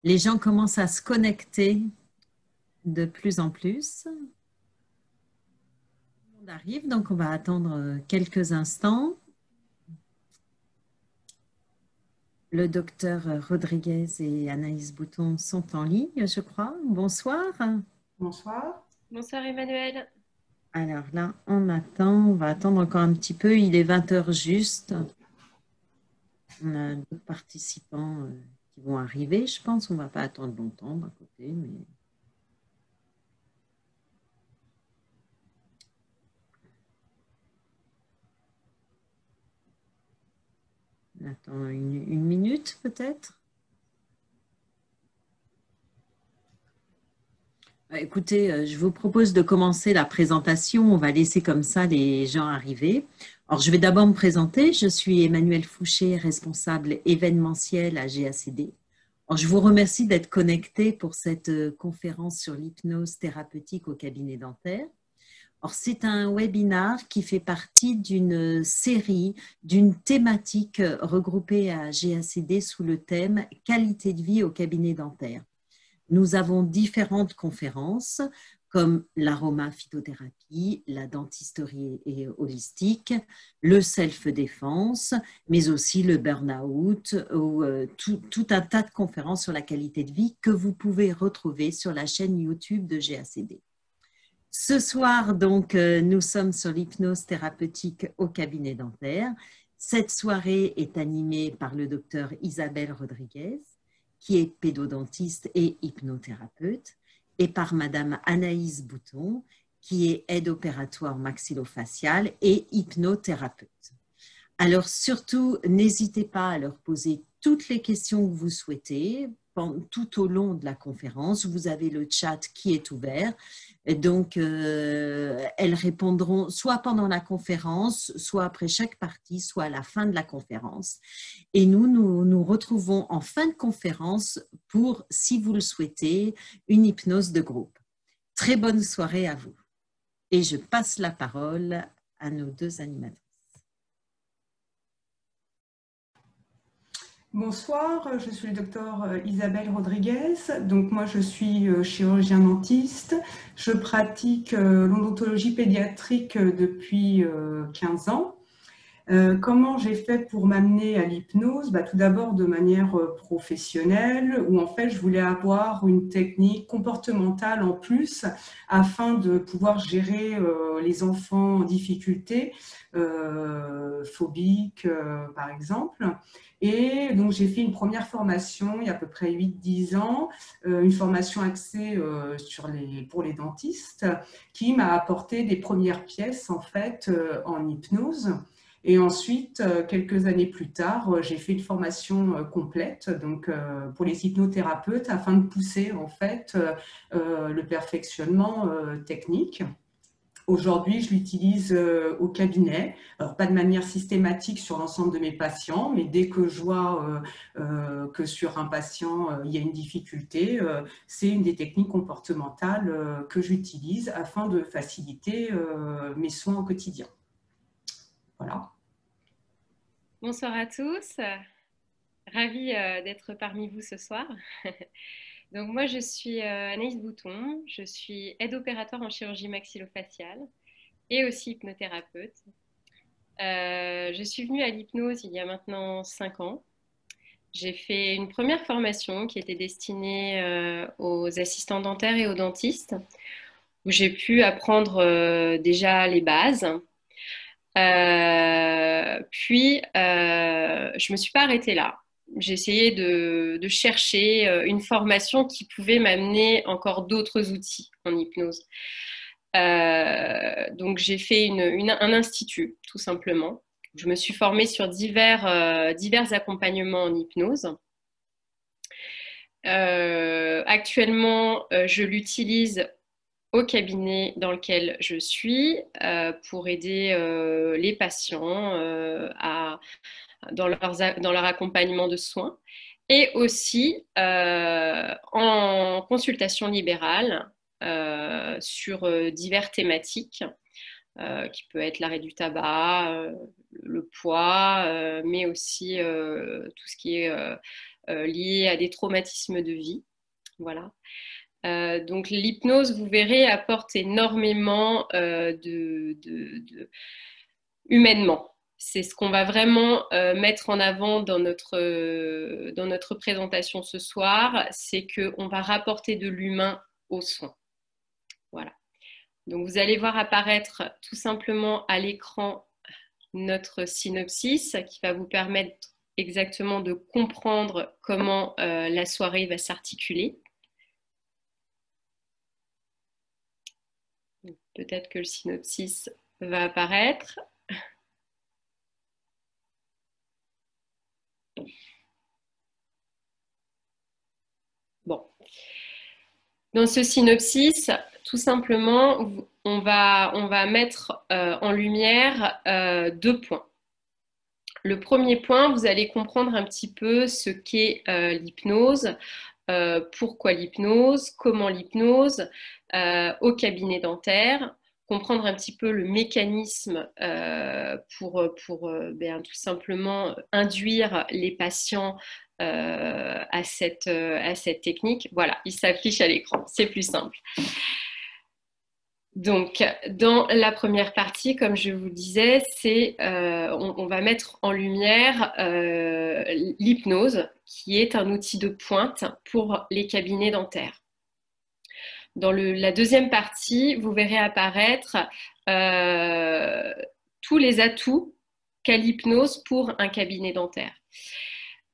Les gens commencent à se connecter de plus en plus. Tout le monde arrive, donc on va attendre quelques instants. Le docteur Rodriguez et Anaïs Bouton sont en ligne, je crois. Bonsoir. Bonsoir. Bonsoir Emmanuel. Alors là, on attend, on va attendre encore un petit peu. Il est 20 heures juste. On a d'autres participants qui vont arriver, je pense. On ne va pas attendre longtemps d'un côté, mais... On attend une minute peut-être. Écoutez, je vous propose de commencer la présentation. On va laisser comme ça les gens arriver. Alors, je vais d'abord me présenter. Je suis Emmanuelle Fouché, responsable événementiel à GACD. Alors, je vous remercie d'être connecté pour cette conférence sur l'hypnose thérapeutique au cabinet dentaire. Alors, c'est un webinaire qui fait partie d'une série, d'une thématique regroupée à GACD sous le thème « Qualité de vie au cabinet dentaire ». Nous avons différentes conférences comme l'aromaphytothérapie, la dentisterie et holistique, le self-défense, mais aussi le burn-out ou tout un tas de conférences sur la qualité de vie que vous pouvez retrouver sur la chaîne YouTube de GACD. Ce soir, donc, nous sommes sur l'hypnose thérapeutique au cabinet dentaire. Cette soirée est animée par le docteur Isabelle Rodriguez, qui est pédodontiste et hypnothérapeute, et par Madame Anaïs Bouton, qui est aide opératoire maxillofaciale et hypnothérapeute. Alors surtout, n'hésitez pas à leur poser toutes les questions que vous souhaitez tout au long de la conférence. Vous avez le chat qui est ouvert. Donc, elles répondront soit pendant la conférence, soit après chaque partie, soit à la fin de la conférence. Et nous retrouvons en fin de conférence pour, si vous le souhaitez, une hypnose de groupe. Très bonne soirée à vous. Et je passe la parole à nos deux animateurs. Bonsoir, je suis le docteur Isabelle Rodriguez. Donc moi, je suis chirurgien dentiste. Je pratique l'odontologie pédiatrique depuis 15 ans. Comment j'ai fait pour m'amener à l'hypnose? Tout d'abord de manière professionnelle, où en fait je voulais avoir une technique comportementale en plus afin de pouvoir gérer les enfants en difficulté, phobiques par exemple. Et donc j'ai fait une première formation il y a à peu près 8-10 ans, une formation axée pour les dentistes, qui m'a apporté des premières pièces en fait en hypnose. Et ensuite, quelques années plus tard, j'ai fait une formation complète donc, pour les hypnothérapeutes afin de pousser en fait le perfectionnement technique. Aujourd'hui, je l'utilise au cabinet, alors pas de manière systématique sur l'ensemble de mes patients, mais dès que je vois que sur un patient, il y a une difficulté, c'est une des techniques comportementales que j'utilise afin de faciliter mes soins au quotidien. Voilà. Bonsoir à tous. Ravie d'être parmi vous ce soir. Donc moi, je suis Anaïs Bouton. Je suis aide opératoire en chirurgie maxillofaciale et aussi hypnothérapeute. Je suis venue à l'hypnose il y a maintenant 5 ans. J'ai fait une première formation qui était destinée aux assistants dentaires et aux dentistes, où j'ai pu apprendre déjà les bases. Puis, je me suis pas arrêtée là. J'ai essayé de chercher une formation qui pouvait m'amener encore d'autres outils en hypnose. Donc, j'ai fait un institut, tout simplement. Je me suis formée sur divers accompagnements en hypnose. Actuellement, je l'utilise au cabinet dans lequel je suis pour aider les patients dans leur accompagnement de soins et aussi en consultation libérale sur diverses thématiques qui peut être l'arrêt du tabac, le poids, mais aussi tout ce qui est liées à des traumatismes de vie. Voilà. Donc l'hypnose, vous verrez, apporte énormément humainement. C'est ce qu'on va vraiment mettre en avant dans notre présentation ce soir, c'est qu'on va rapporter de l'humain au soin. Voilà. Donc vous allez voir apparaître tout simplement à l'écran notre synopsis qui va vous permettre exactement de comprendre comment la soirée va s'articuler. Peut-être que le synopsis va apparaître. Bon. Dans ce synopsis, tout simplement, on va mettre en lumière 2 points. Le premier point, vous allez comprendre un petit peu ce qu'est l'hypnose, pourquoi l'hypnose, comment l'hypnose, au cabinet dentaire, comprendre un petit peu le mécanisme pour tout simplement induire les patients à cette technique. Voilà, il s'affiche à l'écran, c'est plus simple. Donc, dans la première partie, comme je vous le disais, on va mettre en lumière l'hypnose, qui est un outil de pointe pour les cabinets dentaires. Dans la deuxième partie, vous verrez apparaître tous les atouts qu'a l'hypnose pour un cabinet dentaire.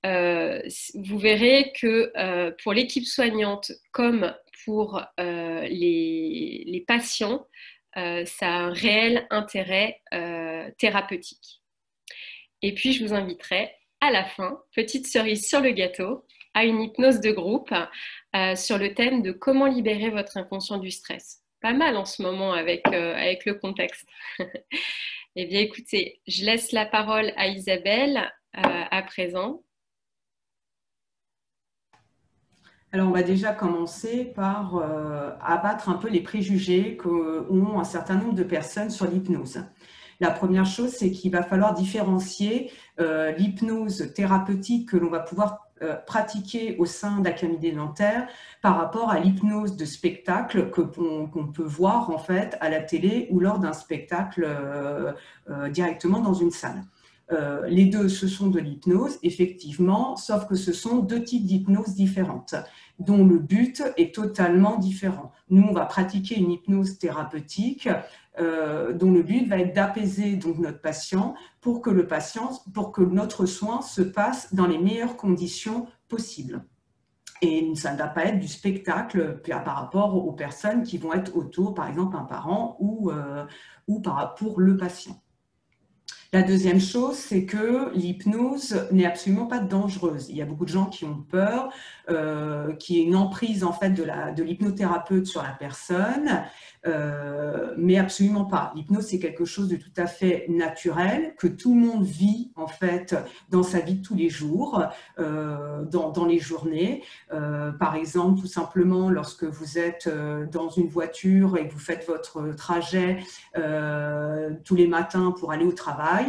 Vous verrez que pour l'équipe soignante comme pour les patients, ça a un réel intérêt thérapeutique. Et puis, je vous inviterai à la fin, petite cerise sur le gâteau, à une hypnose de groupe sur le thème de comment libérer votre inconscient du stress. Pas mal en ce moment avec le contexte. Eh bien, écoutez, je laisse la parole à Isabelle à présent. Alors, on va déjà commencer par abattre un peu les préjugés qu'ont un certain nombre de personnes sur l'hypnose. La première chose, c'est qu'il va falloir différencier l'hypnose thérapeutique que l'on va pouvoir pratiquer au sein d'un cabinet dentaire par rapport à l'hypnose de spectacle qu'on peut voir en fait à la télé ou lors d'un spectacle directement dans une salle. Les deux, ce sont de l'hypnose, effectivement, sauf que ce sont 2 types d'hypnose différentes, dont le but est totalement différent. Nous, on va pratiquer une hypnose thérapeutique dont le but va être d'apaiser donc notre patient pour que notre soin se passe dans les meilleures conditions possibles. Et ça ne va pas être du spectacle par rapport aux personnes qui vont être autour, par exemple un parent ou pour le patient. La deuxième chose, c'est que l'hypnose n'est absolument pas dangereuse. Il y a beaucoup de gens qui ont peur qu'il y ait une emprise en fait de l'hypnothérapeute sur la personne, mais absolument pas. L'hypnose, c'est quelque chose de tout à fait naturel que tout le monde vit en fait dans sa vie de tous les jours, dans les journées. Par exemple, tout simplement, lorsque vous êtes dans une voiture et que vous faites votre trajet tous les matins pour aller au travail,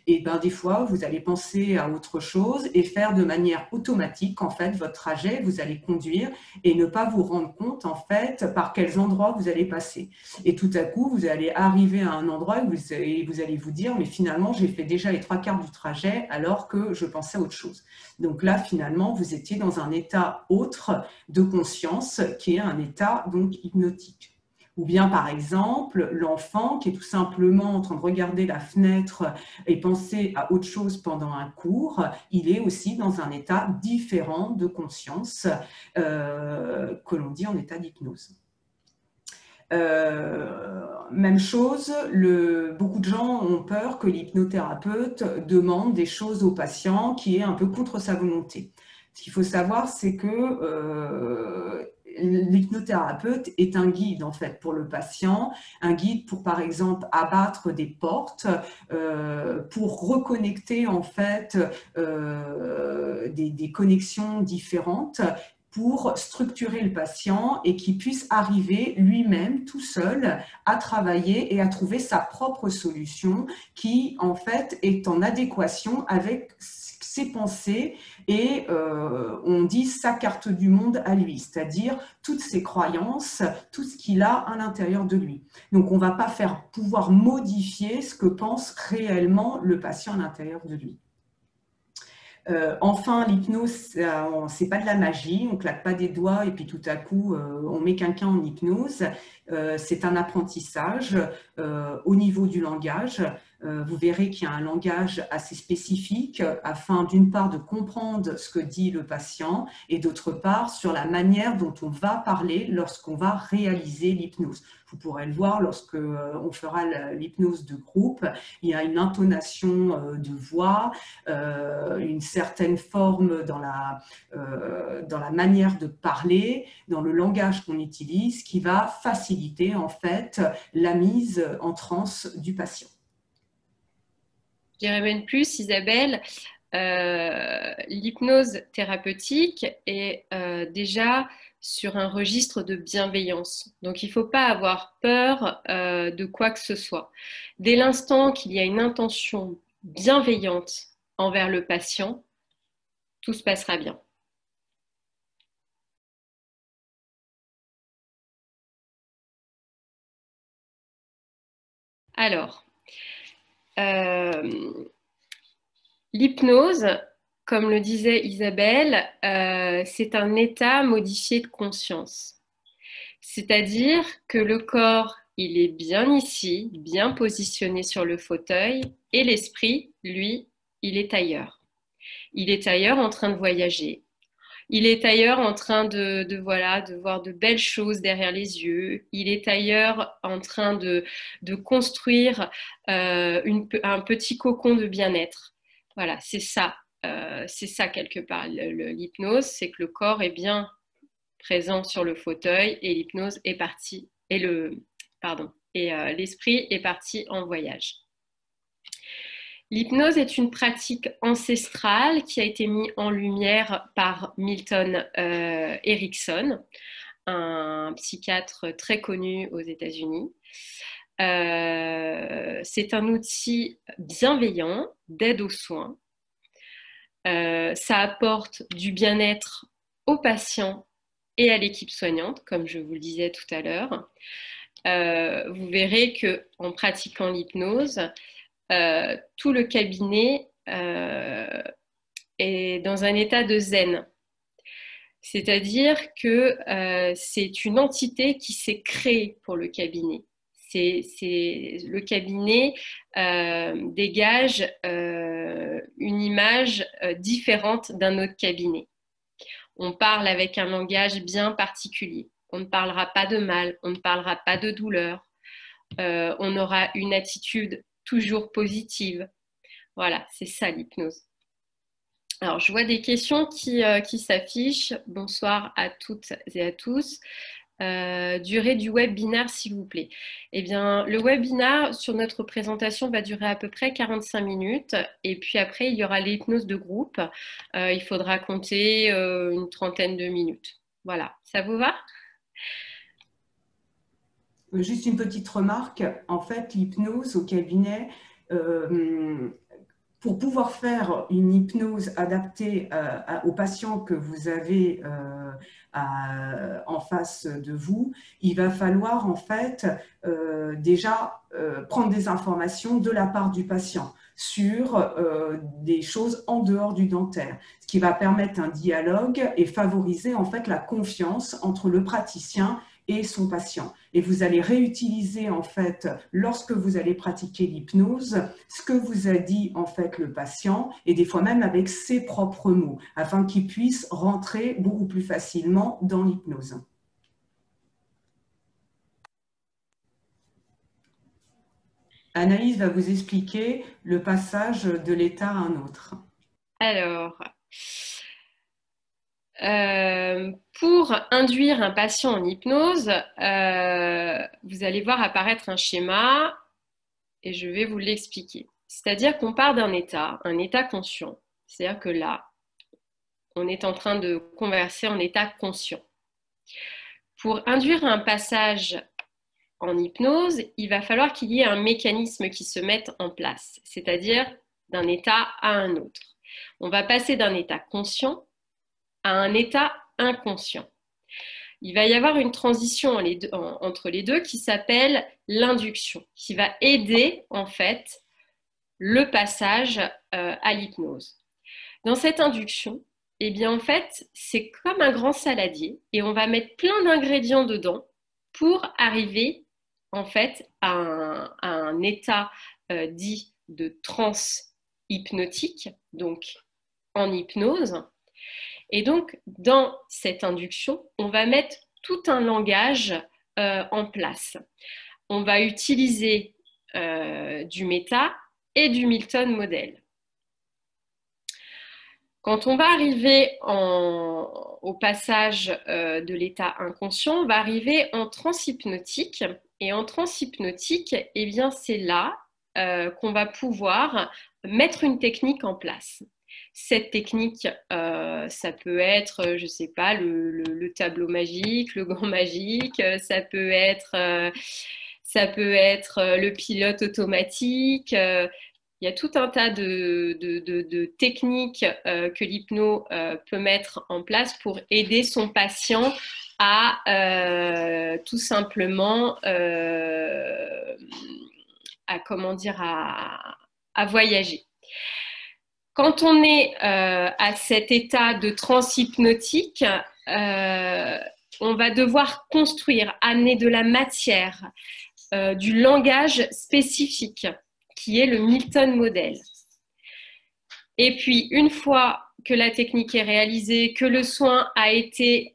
et ben des fois vous allez penser à autre chose et faire de manière automatique en fait votre trajet, vous allez conduire et ne pas vous rendre compte en fait par quels endroits vous allez passer. Et tout à coup vous allez arriver à un endroit et vous allez vous dire mais finalement j'ai fait déjà les 3/4 du trajet alors que je pensais à autre chose. Donc là finalement vous étiez dans un état autre de conscience qui est un état donc hypnotique. Ou bien, par exemple, l'enfant qui est tout simplement en train de regarder la fenêtre et penser à autre chose pendant un cours, il est aussi dans un état différent de conscience que l'on dit en état d'hypnose. Même chose, beaucoup de gens ont peur que l'hypnothérapeute demande des choses au patient qui est un peu contre sa volonté. Ce qu'il faut savoir, c'est que l'hypnothérapeute est un guide en fait pour le patient, un guide pour par exemple abattre des portes, pour reconnecter en fait des connexions différentes, pour structurer le patient et qu'il puisse arriver lui-même tout seul à travailler et à trouver sa propre solution qui en fait est en adéquation avec ses pensées et on dit sa carte du monde à lui, c'est-à-dire toutes ses croyances, tout ce qu'il a à l'intérieur de lui. Donc on ne va pas pouvoir modifier ce que pense réellement le patient à l'intérieur de lui. Enfin, l'hypnose, c'est pas de la magie, on claque pas des doigts et puis tout à coup on met quelqu'un en hypnose. C'est un apprentissage au niveau du langage. Vous verrez qu'il y a un langage assez spécifique afin d'une part de comprendre ce que dit le patient et d'autre part sur la manière dont on va parler lorsqu'on va réaliser l'hypnose. Vous pourrez le voir lorsque on fera l'hypnose de groupe, il y a une intonation de voix, une certaine forme dans la manière de parler, dans le langage qu'on utilise qui va faciliter en fait la mise en transe du patient. Je dirais même plus, Isabelle, l'hypnose thérapeutique est déjà sur un registre de bienveillance. Donc, il ne faut pas avoir peur de quoi que ce soit. Dès l'instant qu'il y a une intention bienveillante envers le patient, tout se passera bien. Alors, l'hypnose, comme le disait Isabelle, c'est un état modifié de conscience. C'est-à-dire que le corps, il est bien ici, bien positionné sur le fauteuil, et l'esprit, lui, il est ailleurs. Il est ailleurs en train de voyager. Il est ailleurs en train de voir de belles choses derrière les yeux. Il est ailleurs en train de construire un petit cocon de bien-être. Voilà, c'est ça quelque part. L'hypnose, c'est que le corps est bien présent sur le fauteuil et l'hypnose est partie, l'esprit est parti en voyage. L'hypnose est une pratique ancestrale qui a été mise en lumière par Milton Erickson, un psychiatre très connu aux États-Unis. C'est un outil bienveillant d'aide aux soins. Ça apporte du bien-être aux patients et à l'équipe soignante, comme je vous le disais tout à l'heure. Vous verrez qu'en pratiquant l'hypnose, tout le cabinet est dans un état de zen. C'est-à-dire que c'est une entité qui s'est créée pour le cabinet. Le cabinet dégage une image différente d'un autre cabinet. On parle avec un langage bien particulier. On ne parlera pas de mal, on ne parlera pas de douleur. On aura une attitude toujours positive. Voilà, c'est ça l'hypnose. Alors, je vois des questions qui s'affichent. Bonsoir à toutes et à tous. Durée du webinaire, s'il vous plaît. Eh bien, le webinaire sur notre présentation va durer à peu près 45 minutes. Et puis après, il y aura l'hypnose de groupe. Il faudra compter une trentaine de minutes. Voilà, ça vous va ? Juste une petite remarque. En fait, l'hypnose au cabinet, pour pouvoir faire une hypnose adaptée aux patients que vous avez en face de vous, il va falloir en fait déjà prendre des informations de la part du patient sur des choses en dehors du dentaire, ce qui va permettre un dialogue et favoriser en fait la confiance entre le praticien et son patient. Et vous allez réutiliser en fait, lorsque vous allez pratiquer l'hypnose, ce que vous a dit en fait le patient, et des fois même avec ses propres mots, afin qu'il puisse rentrer beaucoup plus facilement dans l'hypnose. Anaïs va vous expliquer le passage de l'état à un autre. Alors, pour induire un patient en hypnose, vous allez voir apparaître un schéma et je vais vous l'expliquer. C'est-à-dire qu'on part d'un état, un état conscient. C'est-à-dire que là, on est en train de converser en état conscient. Pour induire un passage en hypnose, il va falloir qu'il y ait un mécanisme qui se mette en place, c'est-à-dire d'un état à un autre. On va passer d'un état conscient à un état inconscient. Il va y avoir une transition entre les deux qui s'appelle l'induction, qui va aider en fait le passage à l'hypnose. Dans cette induction, eh bien en fait, c'est comme un grand saladier et on va mettre plein d'ingrédients dedans pour arriver en fait à un état dit de transe hypnotique, donc en hypnose. Et donc, dans cette induction, on va mettre tout un langage en place. On va utiliser du Meta et du Milton Model. Quand on va arriver au passage de l'état inconscient, on va arriver en transe hypnotique. Et en transe hypnotique, eh bien, c'est là qu'on va pouvoir mettre une technique en place. Cette technique, ça peut être, je ne sais pas, le tableau magique, le gant magique, ça peut être le pilote automatique. Il y a tout un tas de techniques que l'hypno peut mettre en place pour aider son patient à tout simplement à voyager. Quand on est à cet état de transe hypnotique, on va devoir construire, amener de la matière, du langage spécifique, qui est le Milton Model. Et puis, une fois que la technique est réalisée, que le soin a été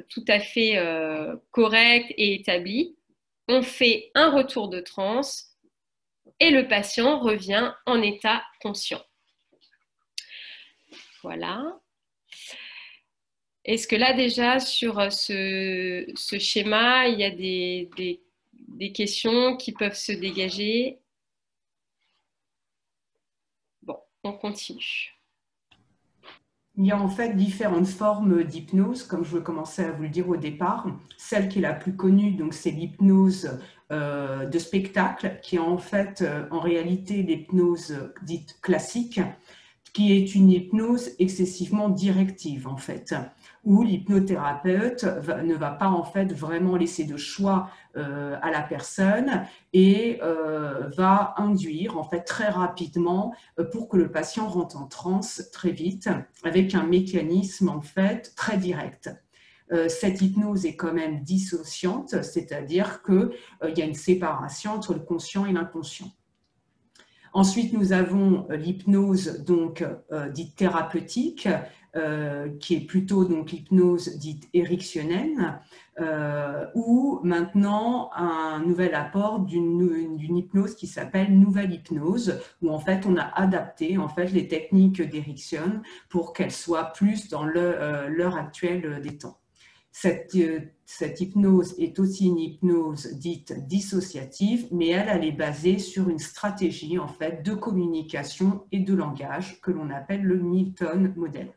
tout à fait correct et établi, on fait un retour de transe et le patient revient en état conscient. Voilà. Est-ce que là, déjà, sur ce schéma, il y a des questions qui peuvent se dégager? Bon, on continue. Il y a en fait différentes formes d'hypnose, comme je commençais à vous le dire au départ. Celle qui est la plus connue, donc c'est l'hypnose de spectacle, qui est en fait, en réalité, l'hypnose dite classique, qui est une hypnose excessivement directive en fait, où l'hypnothérapeute ne va pas en fait vraiment laisser de choix à la personne et va induire en fait très rapidement pour que le patient rentre en transe très vite avec un mécanisme en fait très direct. Cette hypnose est quand même dissociante, c'est-à-dire qu'il y a une séparation entre le conscient et l'inconscient. Ensuite, nous avons l'hypnose donc dite thérapeutique, qui est plutôt donc l'hypnose dite ericksonienne, ou maintenant un nouvel apport d'une hypnose qui s'appelle nouvelle hypnose, où en fait on a adapté en fait les techniques d'Erickson pour qu'elles soient plus dans l'heure actuelle des temps. Cette hypnose est aussi une hypnose dite dissociative, mais elle est basée sur une stratégie en fait de communication et de langage que l'on appelle le Milton Model.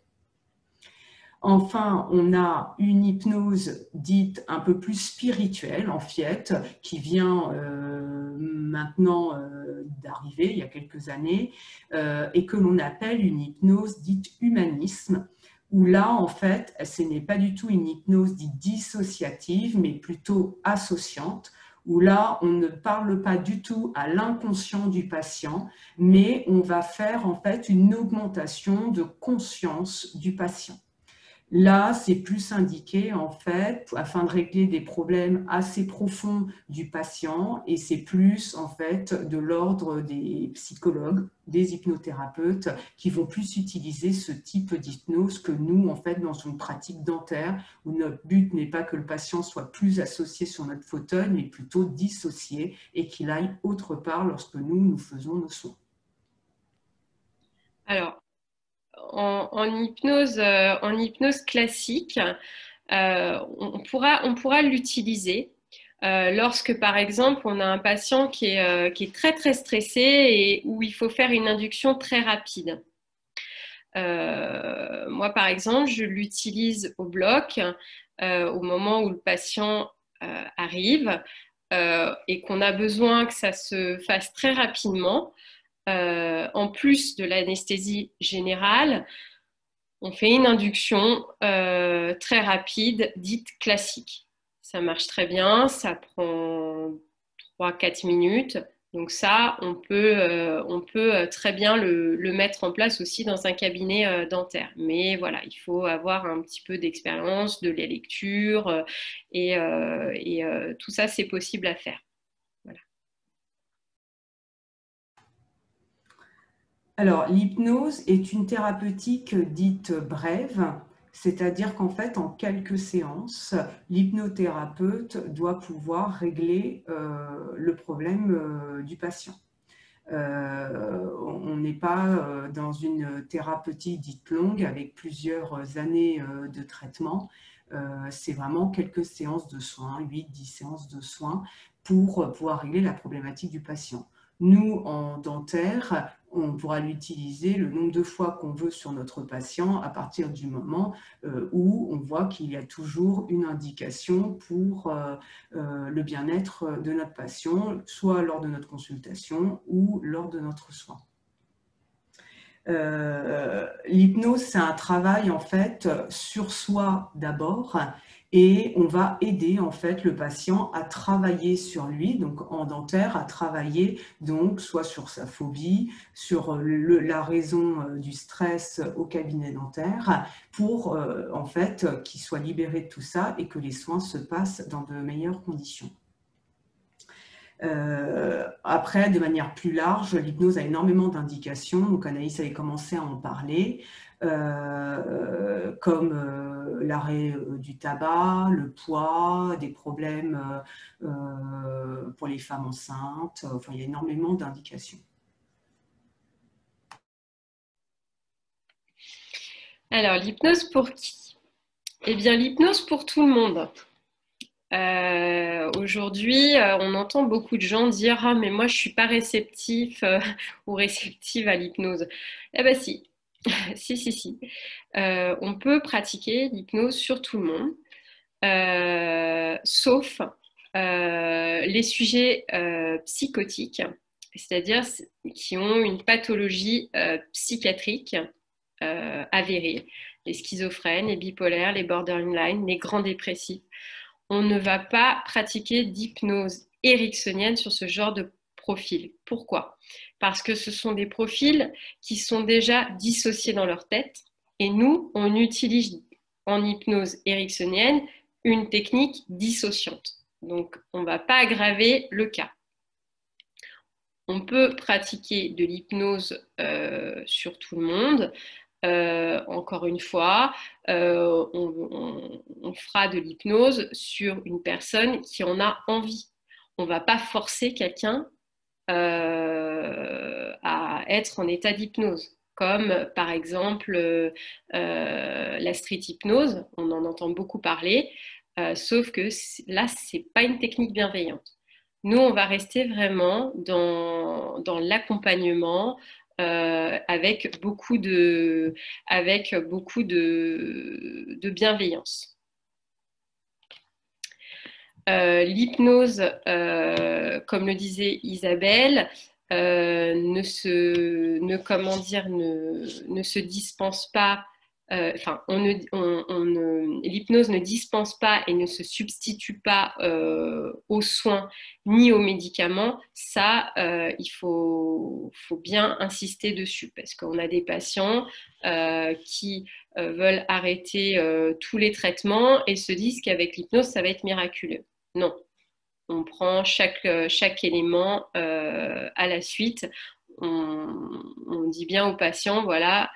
Enfin, on a une hypnose dite un peu plus spirituelle en fait, qui vient maintenant d'arriver il y a quelques années, et que l'on appelle une hypnose dite humanisme, où là, en fait, ce n'est pas du tout une hypnose dite dissociative, mais plutôt associante, où là, on ne parle pas du tout à l'inconscient du patient, mais on va faire en fait une augmentation de conscience du patient. Là, c'est plus indiqué en fait afin de régler des problèmes assez profonds du patient et c'est plus en fait de l'ordre des psychologues, des hypnothérapeutes qui vont plus utiliser ce type d'hypnose que nous en fait dans une pratique dentaire où notre but n'est pas que le patient soit plus associé sur notre fauteuil mais plutôt dissocié et qu'il aille autre part lorsque nous faisons nos soins. Alors, en hypnose classique, on pourra l'utiliser lorsque, par exemple, on a un patient qui est très, très stressé et où il faut faire une induction très rapide. Moi, par exemple, je l'utilise au bloc au moment où le patient arrive et qu'on a besoin que ça se fasse très rapidement. En plus de l'anesthésie générale, on fait une induction très rapide, dite classique. Ça marche très bien, ça prend 3-4 minutes. Donc ça, on peut très bien le mettre en place aussi dans un cabinet dentaire. Mais voilà, il faut avoir un petit peu d'expérience, de la lecture tout ça, c'est possible à faire. Voilà. Alors, l'hypnose est une thérapeutique dite brève, c'est-à-dire qu'en fait, en quelques séances, l'hypnothérapeute doit pouvoir régler le problème du patient. On n'est pas dans une thérapeutique dite longue avec plusieurs années de traitement. C'est vraiment quelques séances de soins, 8-10 séances de soins pour pouvoir régler la problématique du patient. Nous, en dentaire, on pourra l'utiliser le nombre de fois qu'on veut sur notre patient à partir du moment où on voit qu'il y a toujours une indication pour le bien-être de notre patient, soit lors de notre consultation ou lors de notre soin. L'hypnose, c'est un travail en fait sur soi d'abord et on va aider en fait le patient à travailler sur lui, donc en dentaire, à travailler donc soit sur sa phobie, sur la raison du stress au cabinet dentaire pour en fait qu'il soit libéré de tout ça et que les soins se passent dans de meilleures conditions. Après, de manière plus large, l'hypnose a énormément d'indications. Donc, Anaïs avait commencé à en parler, comme l'arrêt du tabac, le poids, des problèmes pour les femmes enceintes. Enfin, il y a énormément d'indications. Alors, l'hypnose pour qui? Eh bien, l'hypnose pour tout le monde. Aujourd'hui, on entend beaucoup de gens dire ah mais moi je suis pas réceptif ou réceptive à l'hypnose. Eh ben si, si. On peut pratiquer l'hypnose sur tout le monde, sauf les sujets psychotiques, c'est-à-dire qui ont une pathologie psychiatrique avérée, les schizophrènes, les bipolaires, les borderline, les grands dépressifs. On ne va pas pratiquer d'hypnose ericksonienne sur ce genre de profil. Pourquoi? Parce que ce sont des profils qui sont déjà dissociés dans leur tête et nous, on utilise en hypnose ericksonienne une technique dissociante. Donc, on ne va pas aggraver le cas. On peut pratiquer de l'hypnose sur tout le monde. Encore une fois, on fera de l'hypnose sur une personne qui en a envie. On ne va pas forcer quelqu'un à être en état d'hypnose, comme par exemple la street hypnose, on en entend beaucoup parler, sauf que là, ce n'est pas une technique bienveillante. Nous, on va rester vraiment dans l'accompagnement, avec beaucoup de bienveillance. L'hypnose, comme le disait Isabelle, ne se dispense pas. L'hypnose ne dispense pas et ne se substitue pas aux soins ni aux médicaments. Ça, il faut bien insister dessus parce qu'on a des patients qui veulent arrêter tous les traitements et se disent qu'avec l'hypnose, ça va être miraculeux. Non, on prend chaque élément à la suite. On dit bien aux patients, voilà,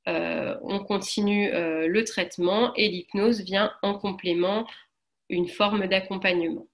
on continue le traitement et l'hypnose vient en complément, une forme d'accompagnement.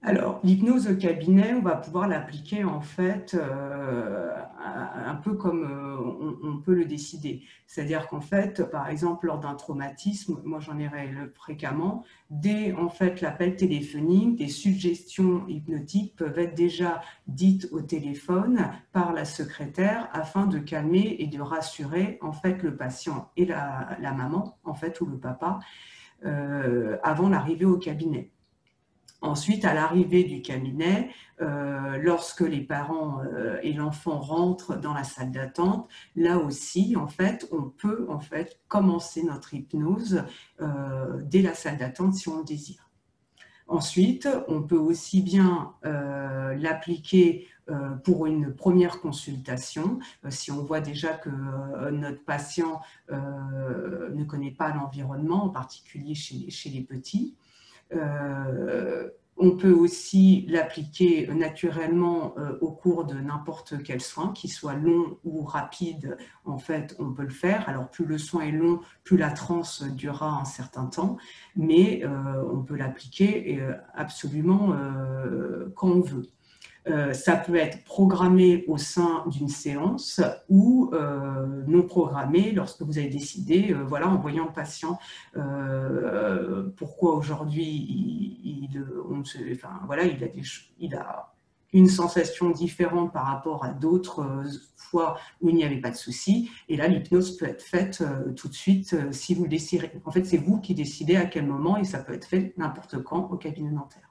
Alors, l'hypnose au cabinet, on va pouvoir l'appliquer en fait un peu comme on peut le décider. C'est-à-dire qu'en fait, par exemple, lors d'un traumatisme, moi j'en ai fréquemment, dès en fait l'appel téléphonique, des suggestions hypnotiques peuvent être déjà dites au téléphone par la secrétaire afin de calmer et de rassurer en fait le patient et la maman en fait ou le papa avant l'arrivée au cabinet. Ensuite, à l'arrivée du cabinet, lorsque les parents et l'enfant rentrent dans la salle d'attente, là aussi, en fait, on peut en fait commencer notre hypnose dès la salle d'attente si on le désire. Ensuite, on peut aussi bien l'appliquer pour une première consultation, si on voit déjà que notre patient ne connaît pas l'environnement, en particulier chez les petits. On peut aussi l'appliquer naturellement au cours de n'importe quel soin, qu'il soit long ou rapide, en fait, on peut le faire. Alors, plus le soin est long, plus la transe durera un certain temps, mais on peut l'appliquer absolument quand on veut. Ça peut être programmé au sein d'une séance ou non programmé lorsque vous avez décidé, voilà, en voyant le patient, pourquoi aujourd'hui il a une sensation différente par rapport à d'autres fois où il n'y avait pas de souci. Et là, l'hypnose peut être faite tout de suite si vous le décidez. En fait, c'est vous qui décidez à quel moment et ça peut être fait n'importe quand au cabinet dentaire.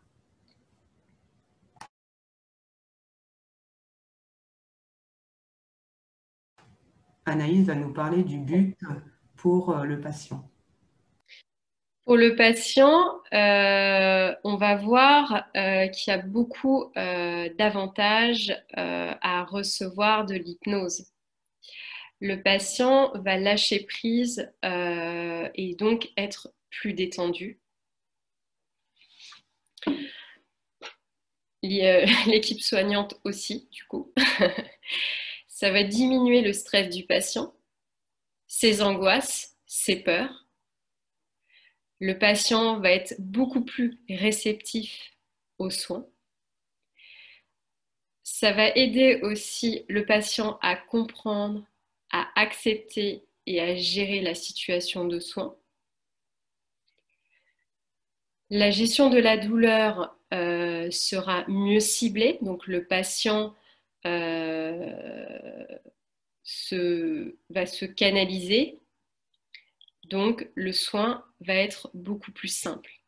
Anaïs va nous parler du but pour le patient. Pour le patient, on va voir qu'il y a beaucoup d'avantages à recevoir de l'hypnose. Le patient va lâcher prise et donc être plus détendu. L'équipe soignante aussi, du coup. Ça va diminuer le stress du patient, ses angoisses, ses peurs. Le patient va être beaucoup plus réceptif aux soins. Ça va aider aussi le patient à comprendre, à accepter et à gérer la situation de soins. La gestion de la douleur sera mieux ciblée, donc le patient va se canaliser, donc le soin va être beaucoup plus simple.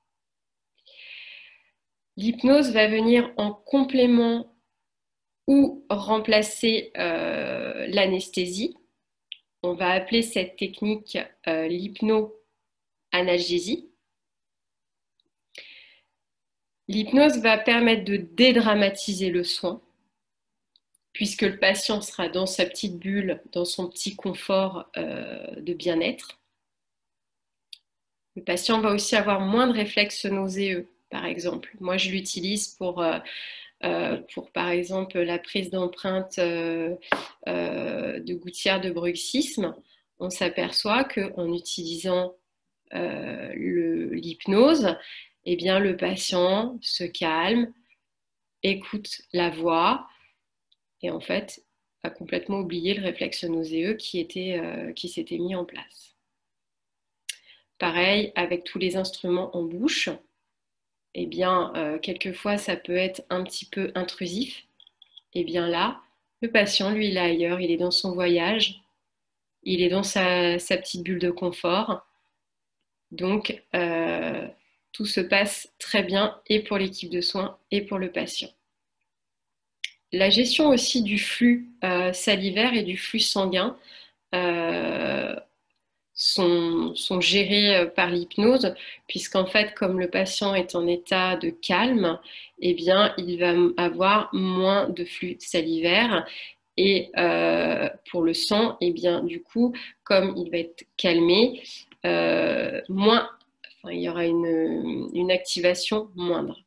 L'hypnose va venir en complément ou remplacer l'anesthésie. On va appeler cette technique l'hypno-analgésie. L'hypnose va permettre de dédramatiser le soin, puisque le patient sera dans sa petite bulle, dans son petit confort de bien-être. Le patient va aussi avoir moins de réflexes nauséeux, par exemple. Moi, je l'utilise pour par exemple, la prise d'empreinte de gouttière de bruxisme. On s'aperçoit qu'en utilisant l'hypnose, eh bien, le patient se calme, écoute la voix et en fait a complètement oublié le réflexe nauséeux qui s'était mis en place. Pareil avec tous les instruments en bouche, eh bien, quelquefois ça peut être un petit peu intrusif. Eh bien là, le patient, lui, il est ailleurs, il est dans son voyage, il est dans sa petite bulle de confort. Donc, tout se passe très bien et pour l'équipe de soins et pour le patient. La gestion aussi du flux salivaire et du flux sanguin sont gérés par l'hypnose, puisqu'en fait, comme le patient est en état de calme, eh bien, il va avoir moins de flux salivaire. Et pour le sang, eh bien, du coup, comme il va être calmé, il y aura une activation moindre.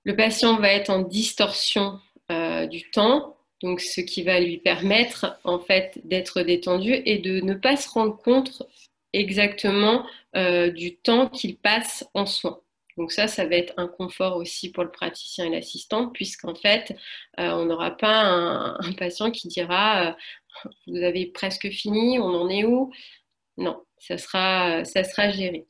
Le patient va être en distorsion du temps, donc ce qui va lui permettre en fait d'être détendu et de ne pas se rendre compte exactement du temps qu'il passe en soins. Donc ça va être un confort aussi pour le praticien et l'assistante, puisqu'en fait, on n'aura pas un patient qui dira vous avez presque fini, on en est où? Non, ça sera géré.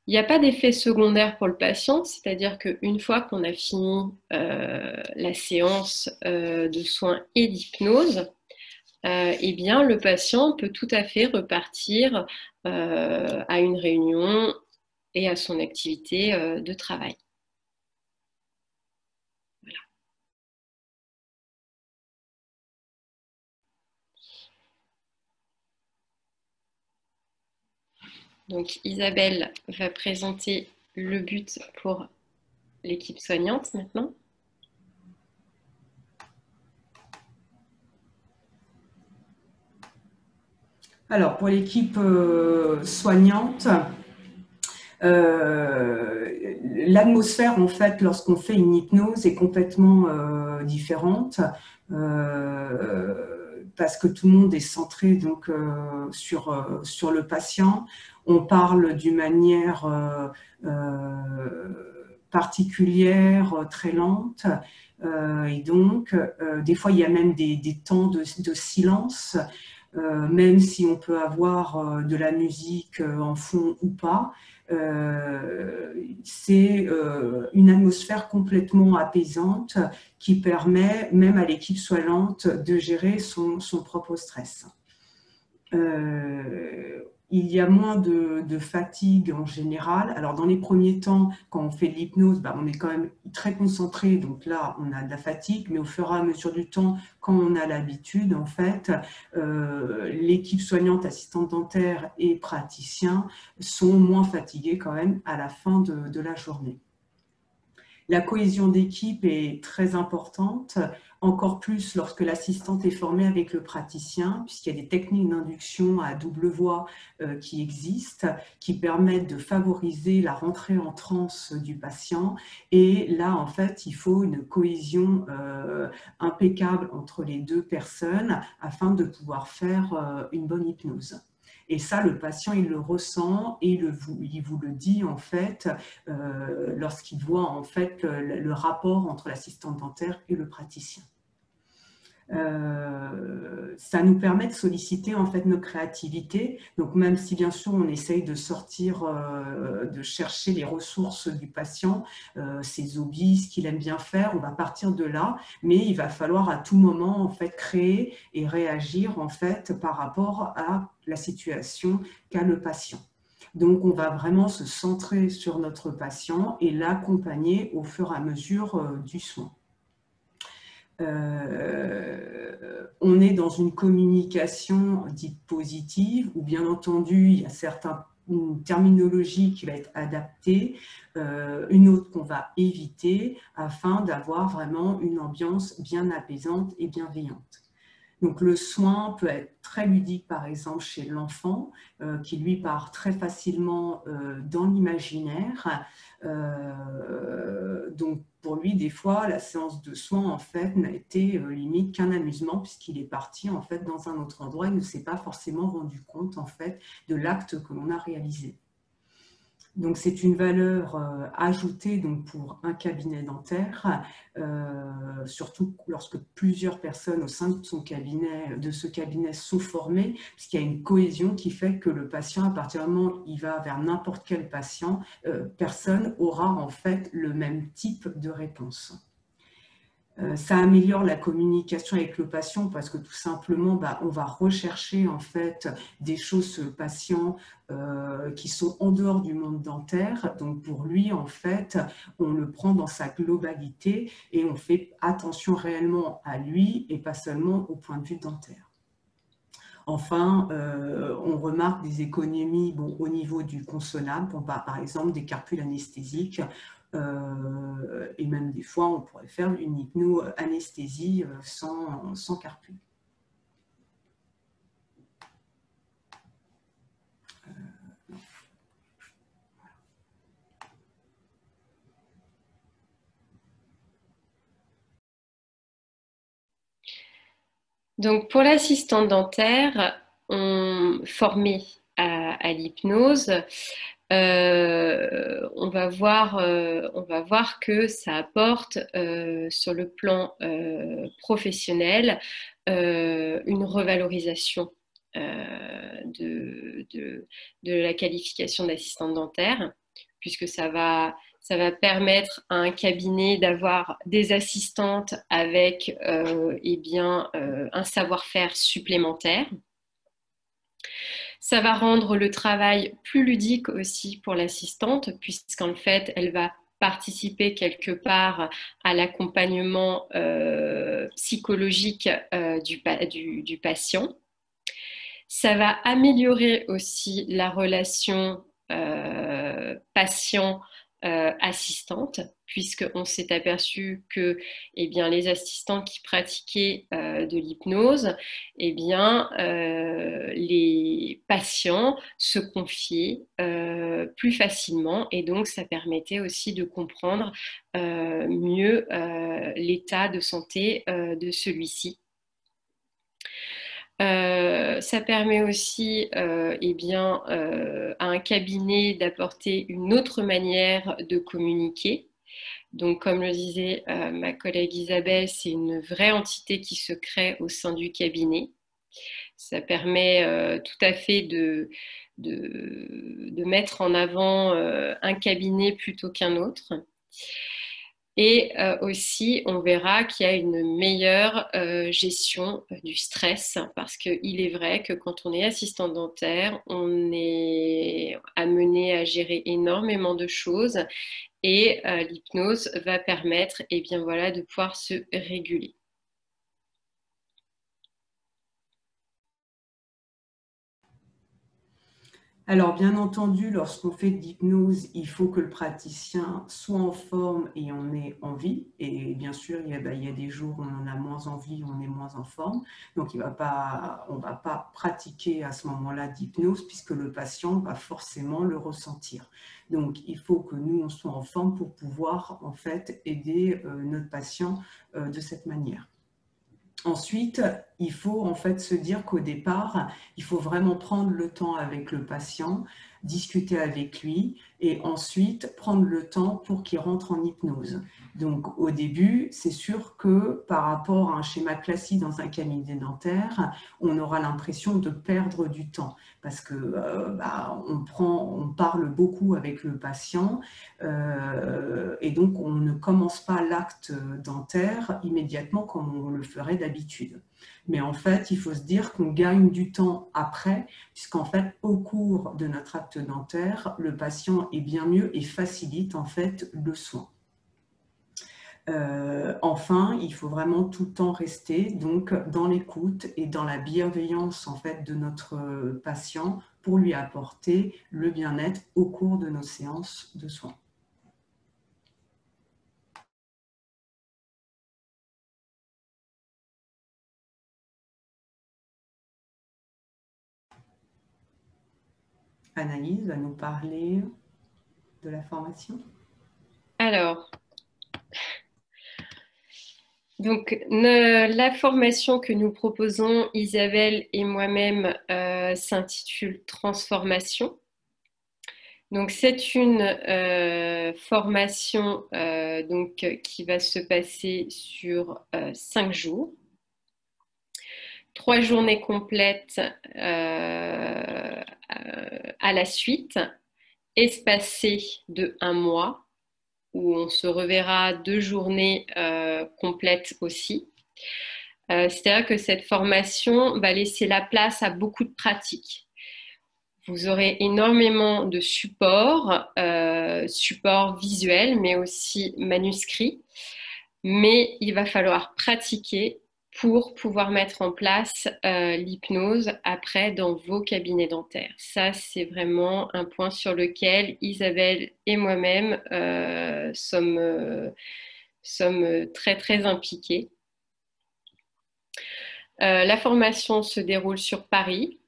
Il n'y a pas d'effet secondaire pour le patient, c'est-à-dire qu'une fois qu'on a fini la séance de soins et d'hypnose, eh bien, le patient peut tout à fait repartir à une réunion et à son activité de travail. Voilà. Donc Isabelle va présenter le but pour l'équipe soignante maintenant. Alors, pour l'équipe soignante, l'atmosphère, en fait, lorsqu'on fait une hypnose est complètement différente parce que tout le monde est centré donc, sur le patient. On parle d'une manière particulière, très lente. Et donc, des fois, il y a même des temps de silence. Même si on peut avoir de la musique en fond ou pas, c'est une atmosphère complètement apaisante qui permet même à l'équipe soignante de gérer son propre stress. Il y a moins de fatigue en général. Alors, dans les premiers temps, quand on fait de l'hypnose, on est quand même très concentré. Donc là, on a de la fatigue. Mais au fur et à mesure du temps, quand on a l'habitude, en fait, l'équipe soignante, assistante dentaire et praticien sont moins fatigués quand même à la fin de la journée. La cohésion d'équipe est très importante, encore plus lorsque l'assistante est formée avec le praticien, puisqu'il y a des techniques d'induction à double voix qui existent, qui permettent de favoriser la rentrée en transe du patient. Et là, en fait, il faut une cohésion impeccable entre les deux personnes afin de pouvoir faire une bonne hypnose. Et ça, le patient, il le ressent et il vous le dit en fait lorsqu'il voit en fait le rapport entre l'assistante dentaire et le praticien. Ça nous permet de solliciter en fait nos créativités. Donc même si bien sûr on essaye de sortir, de chercher les ressources du patient, ses hobbies, ce qu'il aime bien faire, on va partir de là, mais il va falloir à tout moment en fait créer et réagir en fait par rapport à la situation qu'a le patient. Donc, on va vraiment se centrer sur notre patient et l'accompagner au fur et à mesure du soin. On est dans une communication dite positive, où bien entendu, il y a une terminologie qui va être adaptée, une autre qu'on va éviter, afin d'avoir vraiment une ambiance bien apaisante et bienveillante. Donc le soin peut être très ludique, par exemple, chez l'enfant, qui lui part très facilement dans l'imaginaire. Donc pour lui, des fois, la séance de soins, en fait, n'a été limite qu'un amusement, puisqu'il est parti, en fait, dans un autre endroit. Il ne s'est pas forcément rendu compte, en fait, de l'acte que l'on a réalisé. Donc, c'est une valeur ajoutée donc, pour un cabinet dentaire, surtout lorsque plusieurs personnes au sein de ce cabinet sont formées, puisqu'il y a une cohésion qui fait que le patient, à partir du moment où il va vers n'importe quel personne aura en fait le même type de réponse. Ça améliore la communication avec le patient parce que tout simplement, on va rechercher en fait des choses sur le patient qui sont en dehors du monde dentaire. Donc pour lui, en fait, on le prend dans sa globalité et on fait attention réellement à lui et pas seulement au point de vue dentaire. Enfin, on remarque des économies au niveau du consommable, par exemple des carpules anesthésiques, et même des fois, on pourrait faire une hypno-anesthésie sans carpule. Donc pour l'assistante dentaire, formée à l'hypnose, on va voir que ça apporte sur le plan professionnel une revalorisation de la qualification d'assistante dentaire, puisque ça va permettre à un cabinet d'avoir des assistantes avec un savoir-faire supplémentaire. Ça va rendre le travail plus ludique aussi pour l'assistante, puisqu'en fait, elle va participer quelque part à l'accompagnement psychologique du patient. Ça va améliorer aussi la relation patient-assistante, puisqu'on s'est aperçu que les assistants qui pratiquaient de l'hypnose, les patients se confiaient plus facilement, et donc ça permettait aussi de comprendre mieux l'état de santé de celui-ci. Ça permet aussi à un cabinet d'apporter une autre manière de communiquer. Donc, comme le disait ma collègue Isabelle, c'est une vraie entité qui se crée au sein du cabinet. Ça permet tout à fait de mettre en avant un cabinet plutôt qu'un autre. Et aussi, on verra qu'il y a une meilleure gestion du stress, parce qu'il est vrai que quand on est assistant dentaire, on est amené à gérer énormément de choses, et l'hypnose va permettre de pouvoir se réguler. Alors, bien entendu, lorsqu'on fait de l'hypnose, il faut que le praticien soit en forme et en ait envie. Et bien sûr, il y a des jours où on en a moins envie, on est moins en forme. Donc, on ne va pas pratiquer à ce moment-là d'hypnose, puisque le patient va forcément le ressentir. Donc, il faut que nous, on soit en forme pour pouvoir, en fait, aider notre patient de cette manière. Ensuite, il faut en fait se dire qu'au départ, il faut vraiment prendre le temps avec le patient, discuter avec lui, et ensuite prendre le temps pour qu'il rentre en hypnose. Donc au début, c'est sûr que par rapport à un schéma classique dans un cabinet dentaire, on aura l'impression de perdre du temps, parce que on parle beaucoup avec le patient, et donc on ne commence pas l'acte dentaire immédiatement comme on le ferait d'habitude. Mais en fait, il faut se dire qu'on gagne du temps après, puisqu'en fait, au cours de notre acte dentaire, le patient est bien mieux et facilite en fait le soin. Enfin, il faut vraiment tout le temps rester donc dans l'écoute et dans la bienveillance en fait de notre patient pour lui apporter le bien-être au cours de nos séances de soins. Anaïs va nous parler de la formation. Alors, donc, la formation que nous proposons, Isabelle et moi-même, s'intitule Transformation. Donc, c'est une formation qui va se passer sur 5 jours. 3 journées complètes à la suite, espacées de 1 mois, où on se reverra 2 journées complètes aussi. C'est-à-dire que cette formation va laisser la place à beaucoup de pratiques. Vous aurez énormément de supports, supports visuels, mais aussi manuscrits. Mais il va falloir pratiquer pour pouvoir mettre en place l'hypnose après dans vos cabinets dentaires. Ça, c'est vraiment un point sur lequel Isabelle et moi-même sommes très, très impliqués. La formation se déroule sur Paris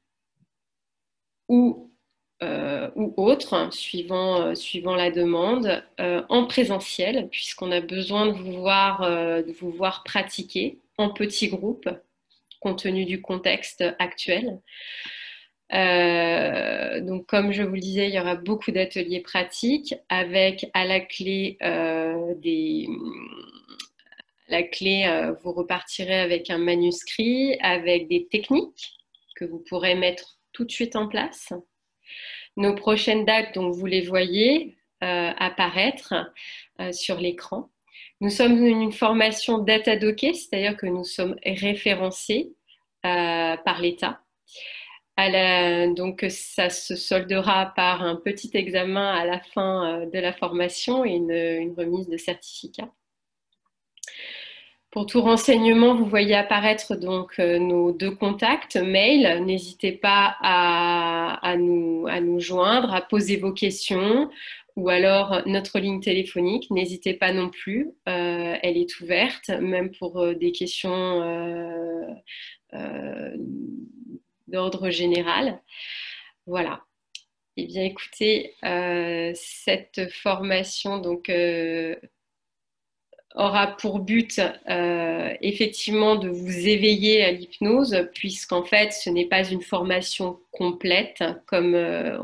ou autre, suivant la demande, en présentiel, puisqu'on a besoin de vous voir pratiquer en petits groupes, compte tenu du contexte actuel. Donc, comme je vous le disais, il y aura beaucoup d'ateliers pratiques avec à la clé vous repartirez avec un manuscrit, avec des techniques que vous pourrez mettre tout de suite en place. Nos prochaines dates, donc vous les voyez apparaître sur l'écran. Nous sommes une formation data dockée, c'est-à-dire que nous sommes référencés par l'État. Donc, ça se soldera par un petit examen à la fin de la formation et une remise de certificat. Pour tout renseignement, vous voyez apparaître donc nos 2 contacts mail. N'hésitez pas à nous joindre, à poser vos questions, ou alors notre ligne téléphonique. N'hésitez pas non plus, elle est ouverte, même pour des questions d'ordre général. Voilà. Eh bien, écoutez, cette formation donc aura pour but effectivement de vous éveiller à l'hypnose, puisqu'en fait ce n'est pas une formation complète comme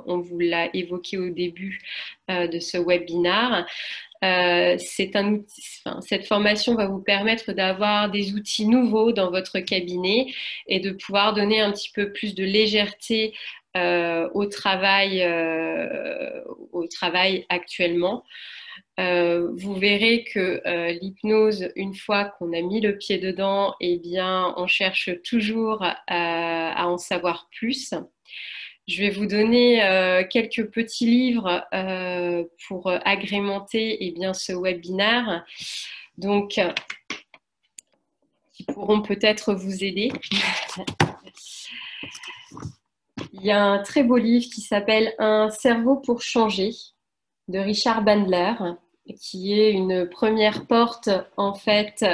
on vous l'a évoqué au début de ce webinaire. Cette formation va vous permettre d'avoir des outils nouveaux dans votre cabinet et de pouvoir donner un petit peu plus de légèreté au travail actuellement. Vous verrez que l'hypnose, une fois qu'on a mis le pied dedans, eh bien, on cherche toujours à en savoir plus. Je vais vous donner quelques petits livres pour agrémenter eh bien, ce webinaire, donc qui pourront peut-être vous aider. Il y a un très beau livre qui s'appelle « Un cerveau pour changer » de Richard Bandler, qui est une première porte en fait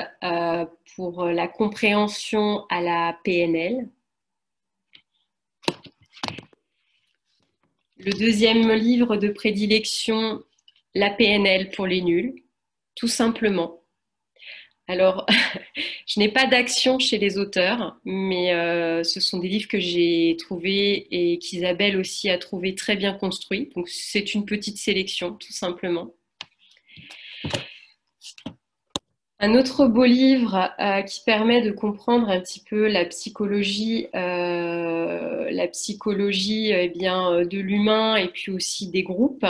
pour la compréhension à la PNL. Le deuxième livre de prédilection, la PNL pour les nuls, tout simplement. Alors, je n'ai pas d'action chez les auteurs, mais ce sont des livres que j'ai trouvés et qu'Isabelle aussi a trouvé très bien construits. Donc, c'est une petite sélection, tout simplement. Un autre beau livre qui permet de comprendre un petit peu la psychologie eh bien, de l'humain et puis aussi des groupes,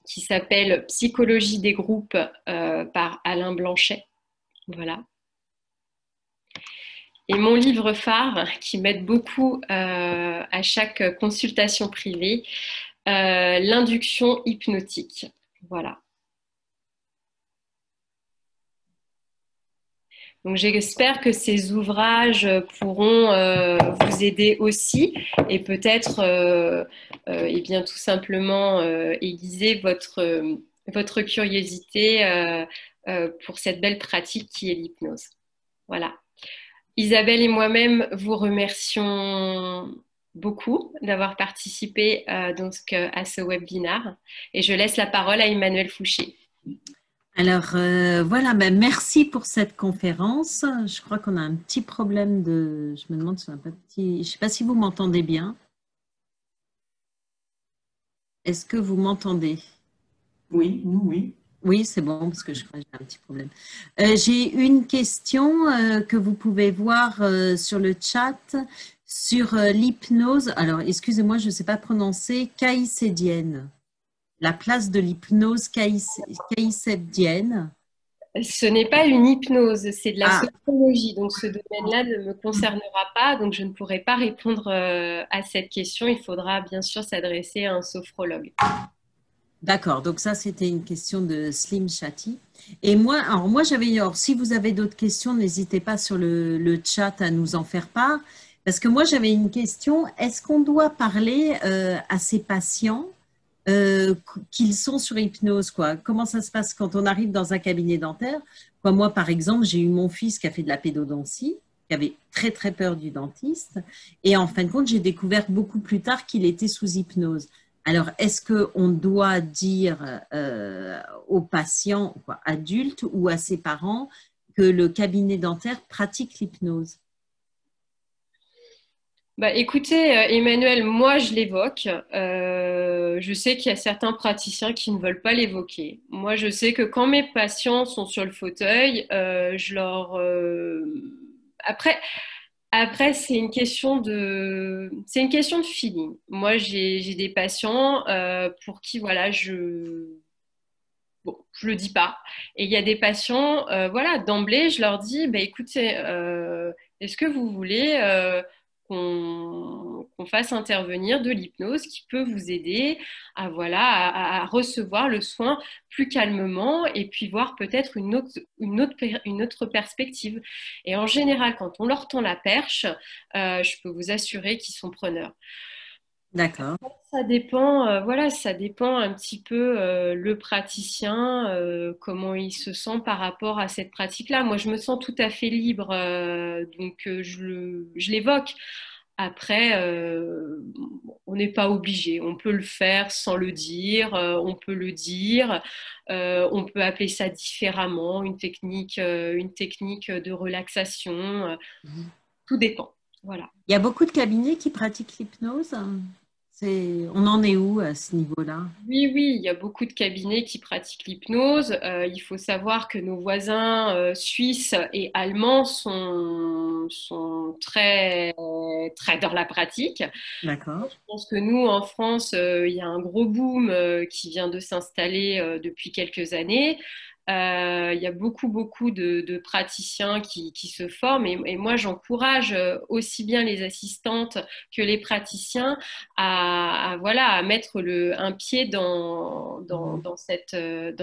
qui s'appelle Psychologie des groupes par Alain Blanchet. Voilà. Et mon livre phare, qui m'aide beaucoup à chaque consultation privée, l'induction hypnotique. Voilà. Donc j'espère que ces ouvrages pourront vous aider aussi et peut-être eh bien, tout simplement aiguiser votre curiosité pour cette belle pratique qui est l'hypnose. Voilà. Isabelle et moi-même vous remercions beaucoup d'avoir participé donc, à ce webinaire et je laisse la parole à Emmanuelle Fouché. Alors voilà, ben, merci pour cette conférence. Je crois qu'on a un petit problème de... Je me demande si on a un petit... Je ne sais pas si vous m'entendez bien. Est-ce que vous m'entendez? Oui, nous, oui. Oui, c'est bon, parce que je crois que j'ai un petit problème. J'ai une question que vous pouvez voir sur le chat sur l'hypnose. Alors, excusez-moi, je ne sais pas prononcer, caïcédienne. La place de l'hypnose caïcédienne. Ce n'est pas une hypnose, c'est de la sophrologie. Donc, ce domaine-là ne me concernera pas. Donc, je ne pourrai pas répondre à cette question. Il faudra bien sûr s'adresser à un sophrologue. D'accord, donc ça c'était une question de Slim Chati. Et moi, si vous avez d'autres questions, n'hésitez pas sur le chat à nous en faire part. Parce que moi j'avais une question, est-ce qu'on doit parler à ces patients qu'ils sont sur hypnose, quoi? Comment ça se passe quand on arrive dans un cabinet dentaire? Moi par exemple, j'ai eu mon fils qui a fait de la pédodontie, qui avait très très peur du dentiste. Et en fin de compte, j'ai découvert beaucoup plus tard qu'il était sous hypnose. Alors, est-ce qu'on doit dire aux patients adultes ou à ses parents que le cabinet dentaire pratique l'hypnose? Bah, écoutez, Emmanuel, moi je l'évoque. Je sais qu'il y a certains praticiens qui ne veulent pas l'évoquer. Moi, je sais que quand mes patients sont sur le fauteuil, je leur. Après, après, c'est une question de feeling. Moi, j'ai des patients pour qui, voilà, bon, je le dis pas. Et il y a des patients, voilà, d'emblée, je leur dis, bah, écoutez, est-ce que vous voulez qu'on fasse intervenir de l'hypnose qui peut vous aider à, voilà, à recevoir le soin plus calmement et puis voir peut-être une autre perspective. Et en général, quand on leur tend la perche, je peux vous assurer qu'ils sont preneurs. D'accord. Ça dépend, voilà, ça dépend un petit peu le praticien, comment il se sent par rapport à cette pratique-là. Moi, je me sens tout à fait libre, donc je l'évoque. Après, on n'est pas obligé. On peut le faire sans le dire, on peut le dire, on peut appeler ça différemment, une technique de relaxation. Mhm. Tout dépend. Voilà. Il y a beaucoup de cabinets qui pratiquent l'hypnose. On en est où à ce niveau-là? Oui, oui, il y a beaucoup de cabinets qui pratiquent l'hypnose. Il faut savoir que nos voisins suisses et allemands sont très, très dans la pratique. D'accord. Je pense que nous, en France, il y a un gros boom qui vient de s'installer depuis quelques années. Il y a beaucoup, beaucoup de praticiens qui se forment et moi, j'encourage aussi bien les assistantes que les praticiens voilà, à mettre un pied Mhm. dans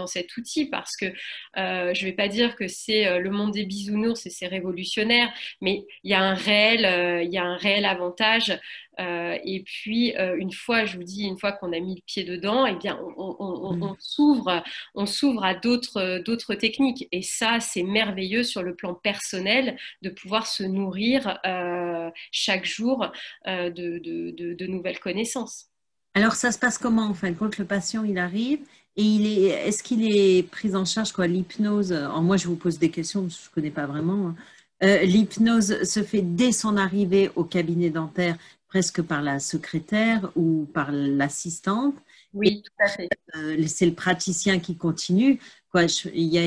cet outil parce que je ne vais pas dire que c'est le monde des bisounours et c'est révolutionnaire, mais il y a un réel avantage et puis, une fois, je vous dis, une fois qu'on a mis le pied dedans, eh bien, on s'ouvre à d'autres techniques. Et ça, c'est merveilleux sur le plan personnel de pouvoir se nourrir chaque jour de nouvelles connaissances. Alors, ça se passe comment en fin de compte? Le patient, il arrive et est-ce qu'il est pris en charge quoi, l'hypnose? Alors, moi, je vous pose des questions parce que je ne connais pas vraiment, hein. L'hypnose se fait dès son arrivée au cabinet dentaire, presque par la secrétaire ou par l'assistante. Et Oui, tout à fait. c'est le praticien qui continue. Quoi, il y a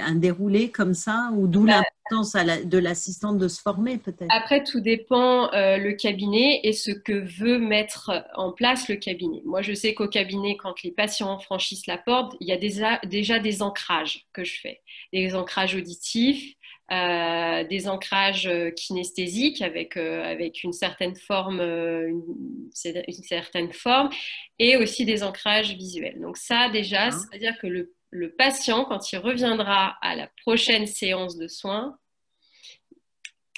un déroulé comme ça, ou d'où l'importance de l'assistante de se former peut-être. Après, tout dépend le cabinet et ce que veut mettre en place le cabinet. Moi, je sais qu'au cabinet, quand les patients franchissent la porte, il y a déjà des ancrages que je fais. Des ancrages auditifs, des ancrages kinesthésiques avec une certaine forme, une certaine forme, et aussi des ancrages visuels. Donc ça, déjà, Hein. c'est-à-dire que le patient, quand il reviendra à la prochaine séance de soins,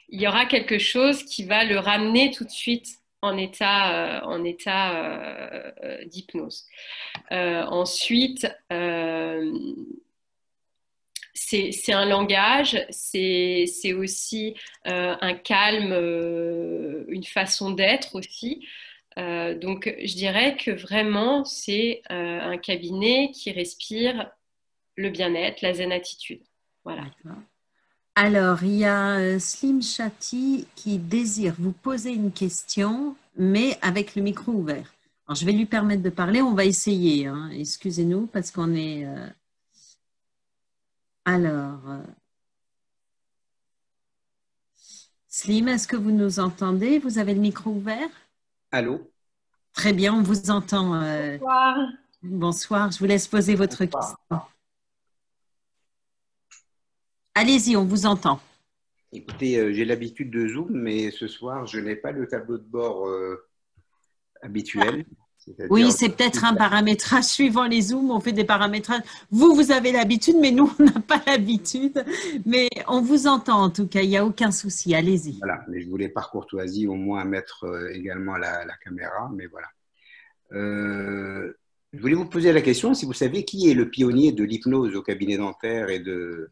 il y aura quelque chose qui va le ramener tout de suite en état d'hypnose. Ensuite, c'est un langage, c'est aussi un calme, une façon d'être aussi. Donc, je dirais que vraiment, c'est un cabinet qui respire le bien-être, la zen attitude. Voilà. D'accord. Alors, il y a Slim Chati qui désire vous poser une question, mais avec le micro ouvert. Alors, je vais lui permettre de parler. On va essayer, hein. Excusez-nous parce qu'on est. Alors, Slim, est-ce que vous nous entendez? Vous avez le micro ouvert? Allô? Très bien, on vous entend. Bonsoir. Bonsoir, je vous laisse poser votre Bonsoir. question. Allez-y, on vous entend. Écoutez, j'ai l'habitude de Zoom, mais ce soir, je n'ai pas le tableau de bord habituel. Oui, C'est-à-dire, c'est peut-être un paramétrage suivant les Zooms, on fait des paramétrages. Vous avez l'habitude, mais nous, on n'a pas l'habitude. Mais on vous entend en tout cas, il n'y a aucun souci, allez-y. voilà, mais je voulais par courtoisie au moins mettre également la caméra, mais voilà. Je voulais vous poser la question, si vous savez qui est le pionnier de l'hypnose au cabinet dentaire et de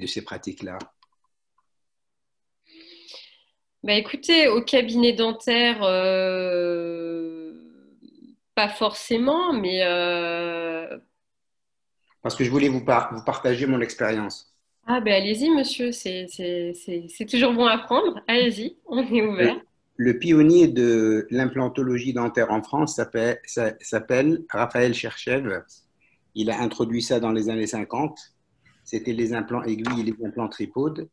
ces pratiques-là. Bah écoutez, au cabinet dentaire, pas forcément, mais Parce que je voulais vous partager mon expérience. Ah ben allez-y, monsieur, c'est toujours bon à prendre. Allez-y, on est ouvert. Le, le pionnier de l'implantologie dentaire en France s'appelle Raphaël Cherchel. Il a introduit ça dans les années 50. C'était les implants aiguilles et les implants tripodes.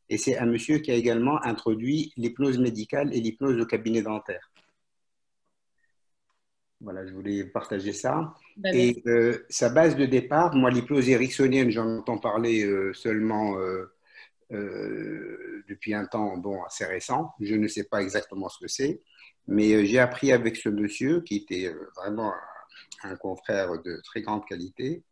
Et c'est un monsieur qui a également introduit l'hypnose médicale et l'hypnose au cabinet dentaire. Voilà, je voulais partager ça. Ben, merci. Et sa base de départ, moi, l'hypnose ericksonienne, j'en entends parler seulement depuis un temps bon, assez récent. Je ne sais pas exactement ce que c'est, mais j'ai appris avec ce monsieur qui était vraiment un confrère de très grande qualité,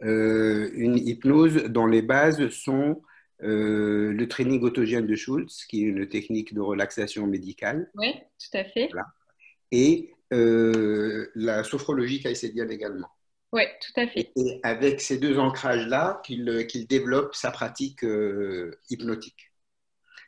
une hypnose dont les bases sont le training autogène de Schultz, qui est une technique de relaxation médicale, Oui, tout à fait. voilà, et la sophrologie caïcédienne également. Oui, tout à fait. Et avec ces deux ancrages-là, qu'il développe sa pratique hypnotique.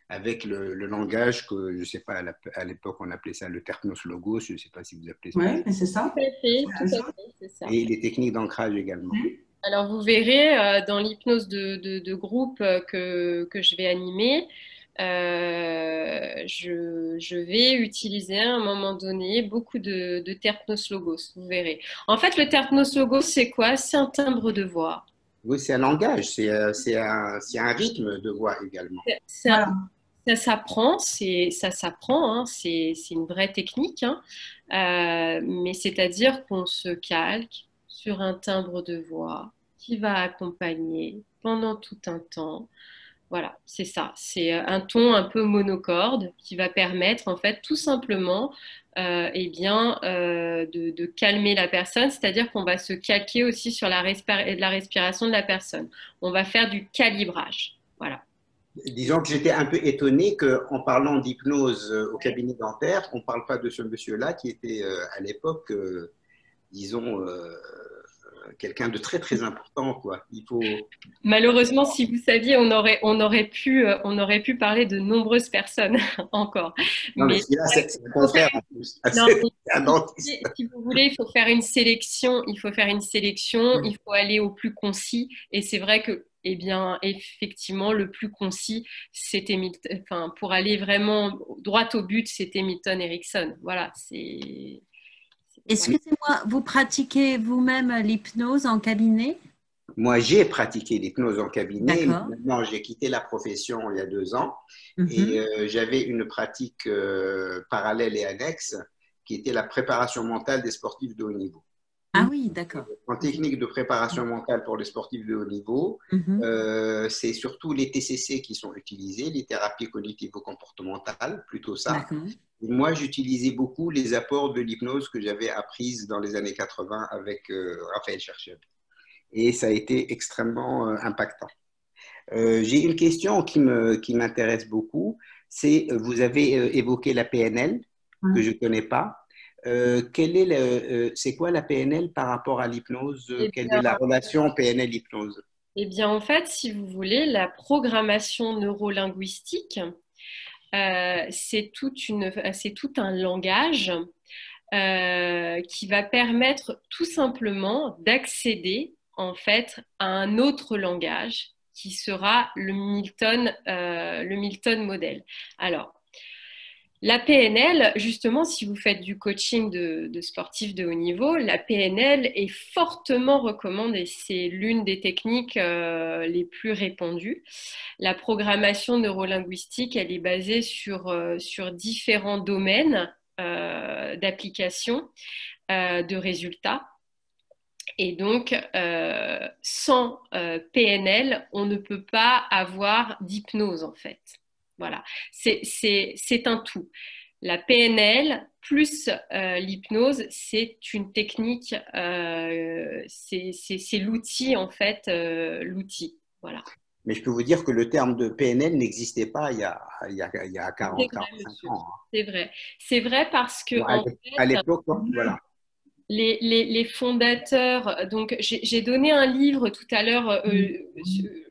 Avec le langage que, je ne sais pas, à l'époque, on appelait ça le terpnos logos, je ne sais pas si vous appelez ça. Oui, mais c'est ça. Tout à fait, C'est tout ça. à fait, c'est ça. Et les techniques d'ancrage également. Alors, vous verrez dans l'hypnose de groupe que je vais animer, je vais utiliser à un moment donné beaucoup de terpnos logos, vous verrez. En fait, le terpnos logos, c'est quoi? C'est un timbre de voix. Oui, c'est un langage, c'est un rythme de voix également. C'est un- Voilà. Ça s'apprend, ça s'apprend, hein, c'est une vraie technique, hein. Mais c'est-à-dire qu'on se calque sur un timbre de voix qui va accompagner pendant tout un temps. Voilà, c'est ça. C'est un ton un peu monocorde qui va permettre, en fait, tout simplement, eh bien, de calmer la personne. C'est-à-dire qu'on va se calquer aussi sur la respiration de la personne. On va faire du calibrage. Voilà. Disons que j'étais un peu étonné qu'en parlant d'hypnose au cabinet dentaire, on ne parle pas de ce monsieur-là qui était à l'époque, disons, quelqu'un de très très important, quoi. Il faut. Malheureusement, si vous saviez, on aurait pu parler de nombreuses personnes encore. Non, mais Mais celui-là, c'est un confrère en plus. non, C'est mais un dentiste. si vous voulez, il faut faire une sélection. Il faut faire une sélection. Il faut aller au plus concis. Et c'est vrai que, eh bien, effectivement, le plus concis, c'était enfin, pour aller vraiment droit au but, c'était Milton Erickson. Voilà, voilà. Excusez-moi, vous pratiquez vous-même l'hypnose en cabinet? Moi, j'ai pratiqué l'hypnose en cabinet. D'accord. Maintenant, j'ai quitté la profession il y a 2 ans et Mhm. j'avais une pratique parallèle et annexe qui était la préparation mentale des sportifs de haut niveau. Ah oui, d'accord. En technique de préparation mentale pour les sportifs de haut niveau, Mhm. c'est surtout les TCC qui sont utilisés, les thérapies cognitivo-comportementales, plutôt ça. D'accord. Et moi, j'utilisais beaucoup les apports de l'hypnose que j'avais apprises dans les années 80 avec Raphaël Cherchel. Et ça a été extrêmement impactant. J'ai une question qui m'intéresse beaucoup. C'est, vous avez évoqué la PNL, que je ne connais pas. C'est quoi la PNL par rapport à l'hypnose? Eh Quelle est bien, la relation PNL-hypnose? eh bien, en fait, si vous voulez, la programmation neurolinguistique, c'est tout un langage qui va permettre tout simplement d'accéder en fait à un autre langage qui sera le Milton modèle. Alors, la PNL, justement, si vous faites du coaching de sportifs de haut niveau, la PNL est fortement recommandée. C'est l'une des techniques les plus répandues. La programmation neurolinguistique, elle est basée sur différents domaines d'application, de résultats. Et donc, sans PNL, on ne peut pas avoir d'hypnose, en fait. Voilà, c'est un tout. La PNL plus l'hypnose, c'est une technique, c'est l'outil, en fait, l'outil. Voilà. Mais je peux vous dire que le terme de PNL n'existait pas il y a C'est 40, vrai, 45 monsieur. ans. C'est vrai. C'est vrai parce que, Bon, en à fait, l'époque, voilà. les fondateurs, donc j'ai donné un livre tout à l'heure,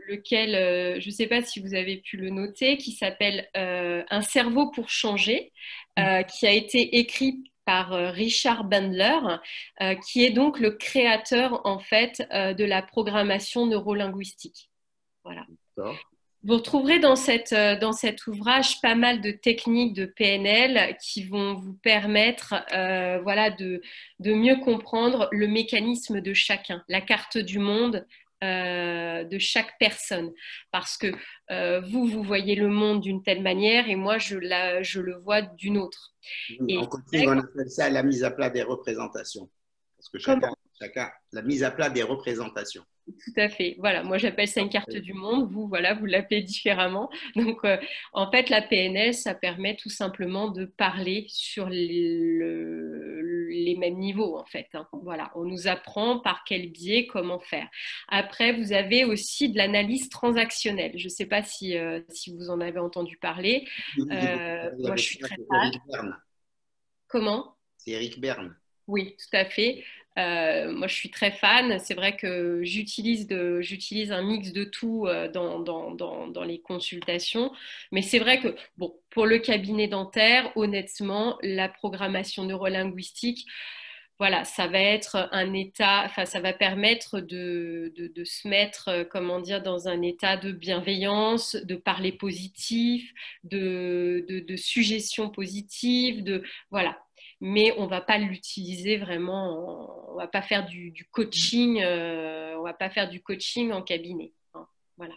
lequel, je ne sais pas si vous avez pu le noter, qui s'appelle Un cerveau pour changer, qui a été écrit par Richard Bandler, qui est donc le créateur en fait de la programmation neurolinguistique. Voilà. D'accord. Vous retrouverez dans cet ouvrage pas mal de techniques de PNL qui vont vous permettre voilà, de mieux comprendre le mécanisme de chacun, la carte du monde de chaque personne. Parce que vous voyez le monde d'une telle manière et moi, je le vois d'une autre. Oui, en coaching, on appelle ça la mise à plat des représentations. Parce que chacun, la mise à plat des représentations. Tout à fait. Voilà, moi j'appelle ça une carte du monde. Vous, voilà, vous l'appelez différemment. Donc, en fait, la PNL, ça permet tout simplement de parler sur les mêmes niveaux, en fait. Hein. Voilà, on nous apprend par quel biais, comment faire. Après, vous avez aussi de l'analyse transactionnelle. Je ne sais pas si vous en avez entendu parler. Moi, je suis très fan. Comment? C'est Eric Berne. Oui, tout à fait. Moi, je suis très fan. C'est vrai que j'utilise un mix de tout dans les consultations. Mais c'est vrai que, bon, pour le cabinet dentaire, honnêtement, la programmation neurolinguistique, voilà, ça va être un état, enfin, ça va permettre de se mettre, comment dire, dans un état de bienveillance, de parler positif, de suggestions positives, voilà. Mais on ne va pas l'utiliser vraiment, on ne va pas faire du coaching, on va pas faire du coaching en cabinet. Hein, voilà.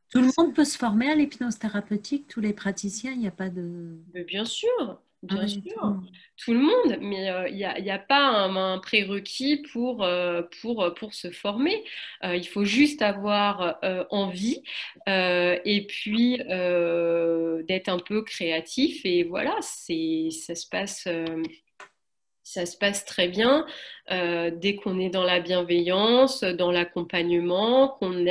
Tout le monde peut se former à l'hypnose thérapeutique, tous les praticiens, il n'y a pas de… Mais bien sûr. Bien oui, sûr, tout le monde, mais il n'y a pas un prérequis pour se former. Il faut juste avoir envie et puis d'être un peu créatif. Et voilà, ça se passe très bien dès qu'on est dans la bienveillance, dans l'accompagnement, qu'on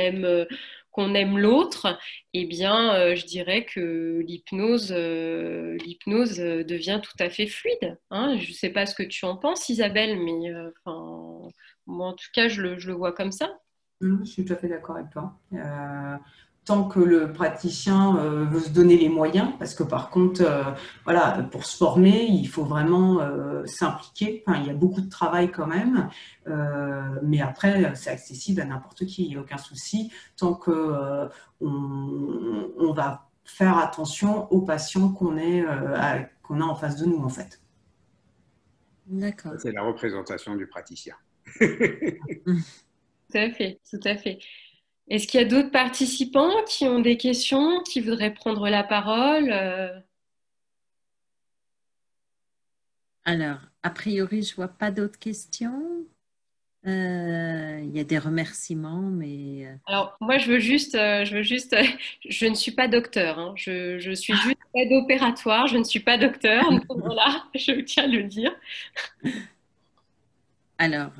aime l'autre, eh bien, je dirais que l'hypnose devient tout à fait fluide. Hein. Je ne sais pas ce que tu en penses, Isabelle, mais moi, en tout cas, je le vois comme ça. Je suis tout à fait d'accord avec toi. Tant que le praticien veut se donner les moyens, parce que par contre, voilà, pour se former, il faut vraiment s'impliquer. Enfin, il y a beaucoup de travail quand même, mais après, c'est accessible à n'importe qui, il n'y a aucun souci, tant que on va faire attention aux patients qu'on a en face de nous, en fait. D'accord. C'est la représentation du praticien. Tout à fait, tout à fait. Est-ce qu'il y a d'autres participants qui ont des questions, qui voudraient prendre la parole? Alors, a priori, je ne vois pas d'autres questions. Il y a des remerciements, mais… Alors, moi, je ne suis pas docteur. Hein. Je suis juste aide opératoire, je ne suis pas docteur. Donc voilà, je tiens à le dire. Alors,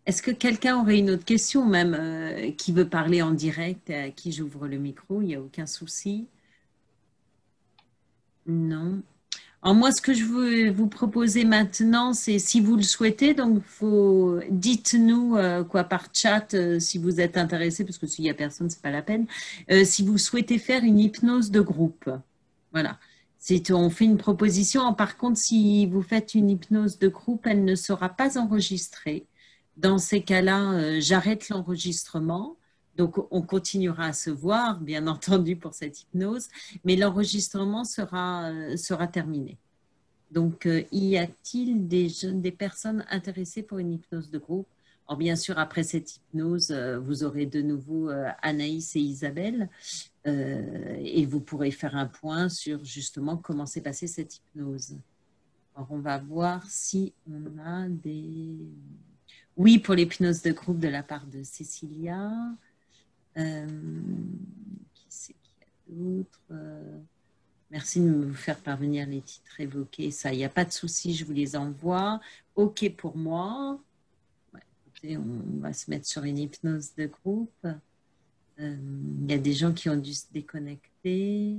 est-ce que quelqu'un aurait une autre question, même qui veut parler en direct, à qui j'ouvre le micro? Il n'y a aucun souci. Non. Alors moi, ce que je veux vous proposer maintenant, c'est si vous le souhaitez, donc dites-nous par chat si vous êtes intéressé, parce que s'il n'y a personne, ce n'est pas la peine, si vous souhaitez faire une hypnose de groupe. Voilà. On fait une proposition. Par contre, si vous faites une hypnose de groupe, elle ne sera pas enregistrée. Dans ces cas-là, j'arrête l'enregistrement. Donc, on continuera à se voir, bien entendu, pour cette hypnose, mais l'enregistrement sera terminé. Donc, y a-t-il des personnes intéressées pour une hypnose de groupe? Alors, bien sûr, après cette hypnose, vous aurez de nouveau Anaïs et Isabelle et vous pourrez faire un point sur justement comment s'est passée cette hypnose. Alors, on va voir si on a des… Oui, pour l'hypnose de groupe de la part de Cécilia. Qui c'est qu'il y a d'autres Merci de me faire parvenir les titres évoqués. Ça, il n'y a pas de souci, je vous les envoie. OK pour moi. Ouais, écoutez, on va se mettre sur une hypnose de groupe. Il y a des gens qui ont dû se déconnecter.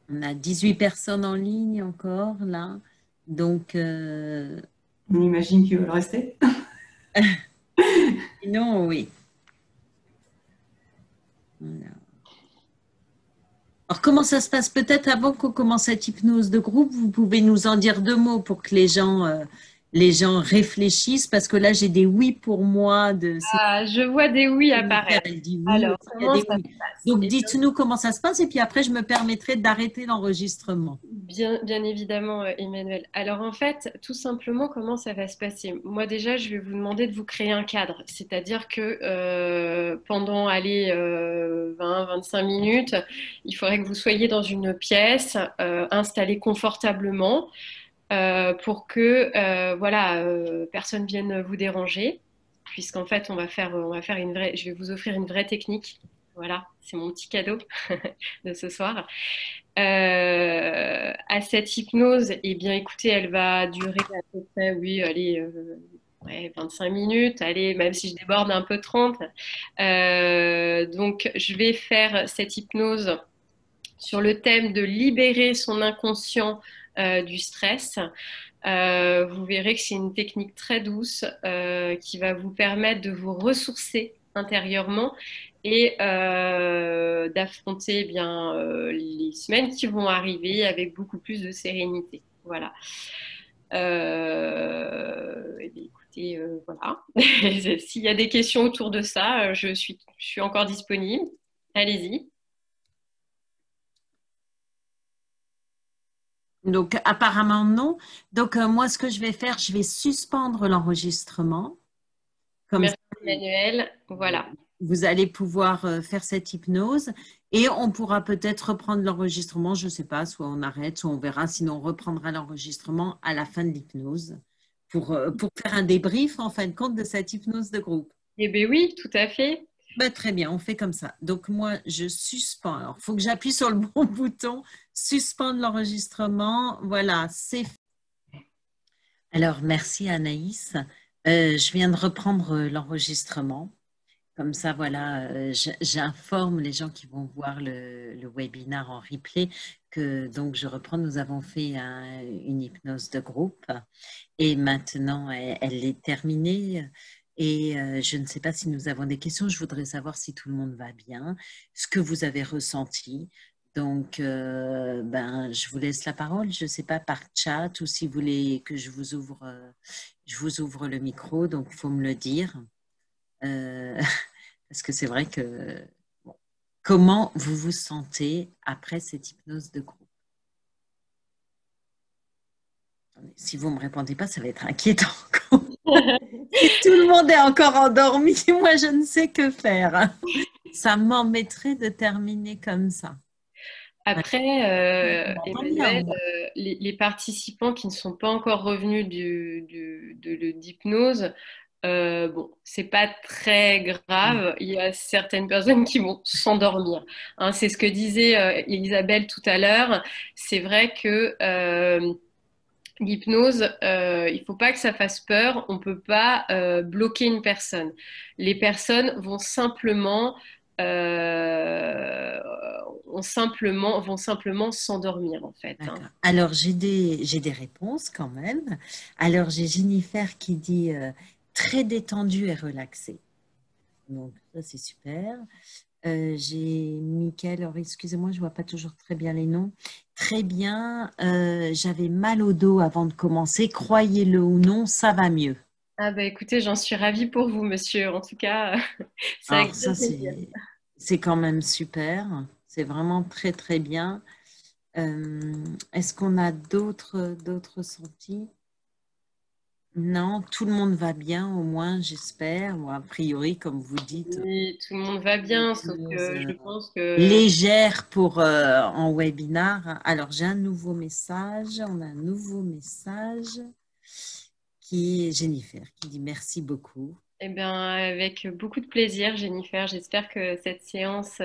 On a 18 personnes en ligne encore, là. Donc… On imagine qu'ils veulent rester. Sinon, oui. Voilà. Alors, comment ça se passe? Peut-être avant qu'on commence cette hypnose de groupe, vous pouvez nous en dire deux mots pour que les gens les gens réfléchissent parce que là, j'ai des oui pour moi. Ah, je vois des oui apparaître. Elle dit oui, Alors, il y a comment des ça se oui. passe? Donc, Eh bien, dites-nous comment ça se passe et puis après, je me permettrai d'arrêter l'enregistrement. bien évidemment, Emmanuel. Alors en fait, tout simplement, comment ça va se passer? Moi déjà, je vais vous demander de vous créer un cadre. C'est-à-dire que pendant, allez, 20-25 minutes, il faudrait que vous soyez dans une pièce, installée confortablement, pour que voilà, personne vienne vous déranger. Puisqu'en fait, on va faire une vraie, je vais vous offrir une vraie technique. Voilà, c'est mon petit cadeau de ce soir. À cette hypnose, eh bien, écoutez, elle va durer à peu près, oui, allez, ouais, 25 minutes, allez, même si je déborde un peu 30. Donc, je vais faire cette hypnose sur le thème de libérer son inconscient du stress. Vous verrez que c'est une technique très douce qui va vous permettre de vous ressourcer intérieurement et d'affronter bien les semaines qui vont arriver avec beaucoup plus de sérénité. Voilà. Eh bien, écoutez, voilà. S'il y a des questions autour de ça, je suis encore disponible. Allez-y. Donc, apparemment, non. Donc, moi, ce que je vais faire, je vais suspendre l'enregistrement. Comme Merci ça, Emmanuel. Voilà. vous allez pouvoir faire cette hypnose et on pourra peut-être reprendre l'enregistrement. Je ne sais pas, soit on arrête, soit on verra. Sinon, on reprendra l'enregistrement à la fin de l'hypnose pour faire un débrief, en fin de compte, de cette hypnose de groupe. Eh bien oui, tout à fait. Ben, très bien, on fait comme ça. Donc, moi, je suspends. Alors, il faut que j'appuie sur le bon bouton, suspendre l'enregistrement. Voilà, c'est fait. Alors, merci Anaïs. Je viens de reprendre l'enregistrement. Comme ça, voilà, j'informe les gens qui vont voir le webinaire en replay que donc je reprends. Nous avons fait une hypnose de groupe et maintenant elle est terminée. Et je ne sais pas si nous avons des questions. Je voudrais savoir si tout le monde va bien, ce que vous avez ressenti. Donc, ben, je vous laisse la parole. Je ne sais pas par chat ou si vous voulez que je vous ouvre le micro. Donc, il faut me le dire. Parce que c'est vrai que bon, comment vous vous sentez après cette hypnose de groupe? Si vous ne me répondez pas, ça va être inquiétant. Si tout le monde est encore endormi, moi je ne sais que faire. Ça m'embêterait de terminer comme ça. Après, On m'entend bien, Emmanuel, moi. les participants qui ne sont pas encore revenus d'hypnose, bon, c'est pas très grave. Il y a certaines personnes qui vont s'endormir. Hein, c'est ce que disait Elisabeth tout à l'heure. C'est vrai que l'hypnose, il faut pas que ça fasse peur. On peut pas bloquer une personne. Les personnes euh, vont simplement s'endormir en fait. Hein. D'accord. Alors, j'ai des réponses quand même. Alors, j'ai Jennifer qui dit très détendue et relaxée. Donc, ça, c'est super. J'ai Mickaël, alors excusez-moi, je ne vois pas toujours très bien les noms. Très bien, j'avais mal au dos avant de commencer. Croyez-le ou non, ça va mieux. Ah bah écoutez, j'en suis ravie pour vous, monsieur. En tout cas, c'est avec Alors grand ça, plaisir. c'est quand même super. C'est vraiment très, très bien. Est-ce qu'on a d'autres sentis? Non, tout le monde va bien, au moins, j'espère. Ou a priori, comme vous dites, Oui, tout le monde va bien, sauf hypnose, que je pense que légère pour en webinar. Alors, j'ai un nouveau message. On a un nouveau message qui est Jennifer qui dit merci beaucoup. eh bien, avec beaucoup de plaisir, Jennifer, j'espère que cette séance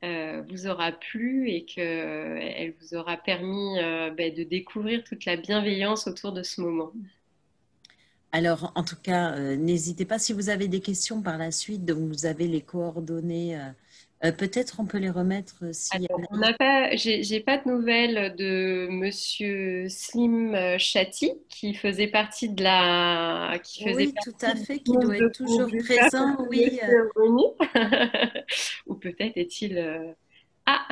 vous aura plu et qu'elle vous aura permis ben, de découvrir toute la bienveillance autour de ce moment. Alors, en tout cas, n'hésitez pas si vous avez des questions par la suite. Donc, vous avez les coordonnées. Peut-être on peut les remettre si. Alors, on n'a pas, j'ai pas de nouvelles de Monsieur Slim Chati qui faisait Oui, tout partie à de fait, qui l'hypnose doit de être toujours groupe. J'espère que présent. ce Oui. monsieur est revenu. Ou peut-être est-il Ah,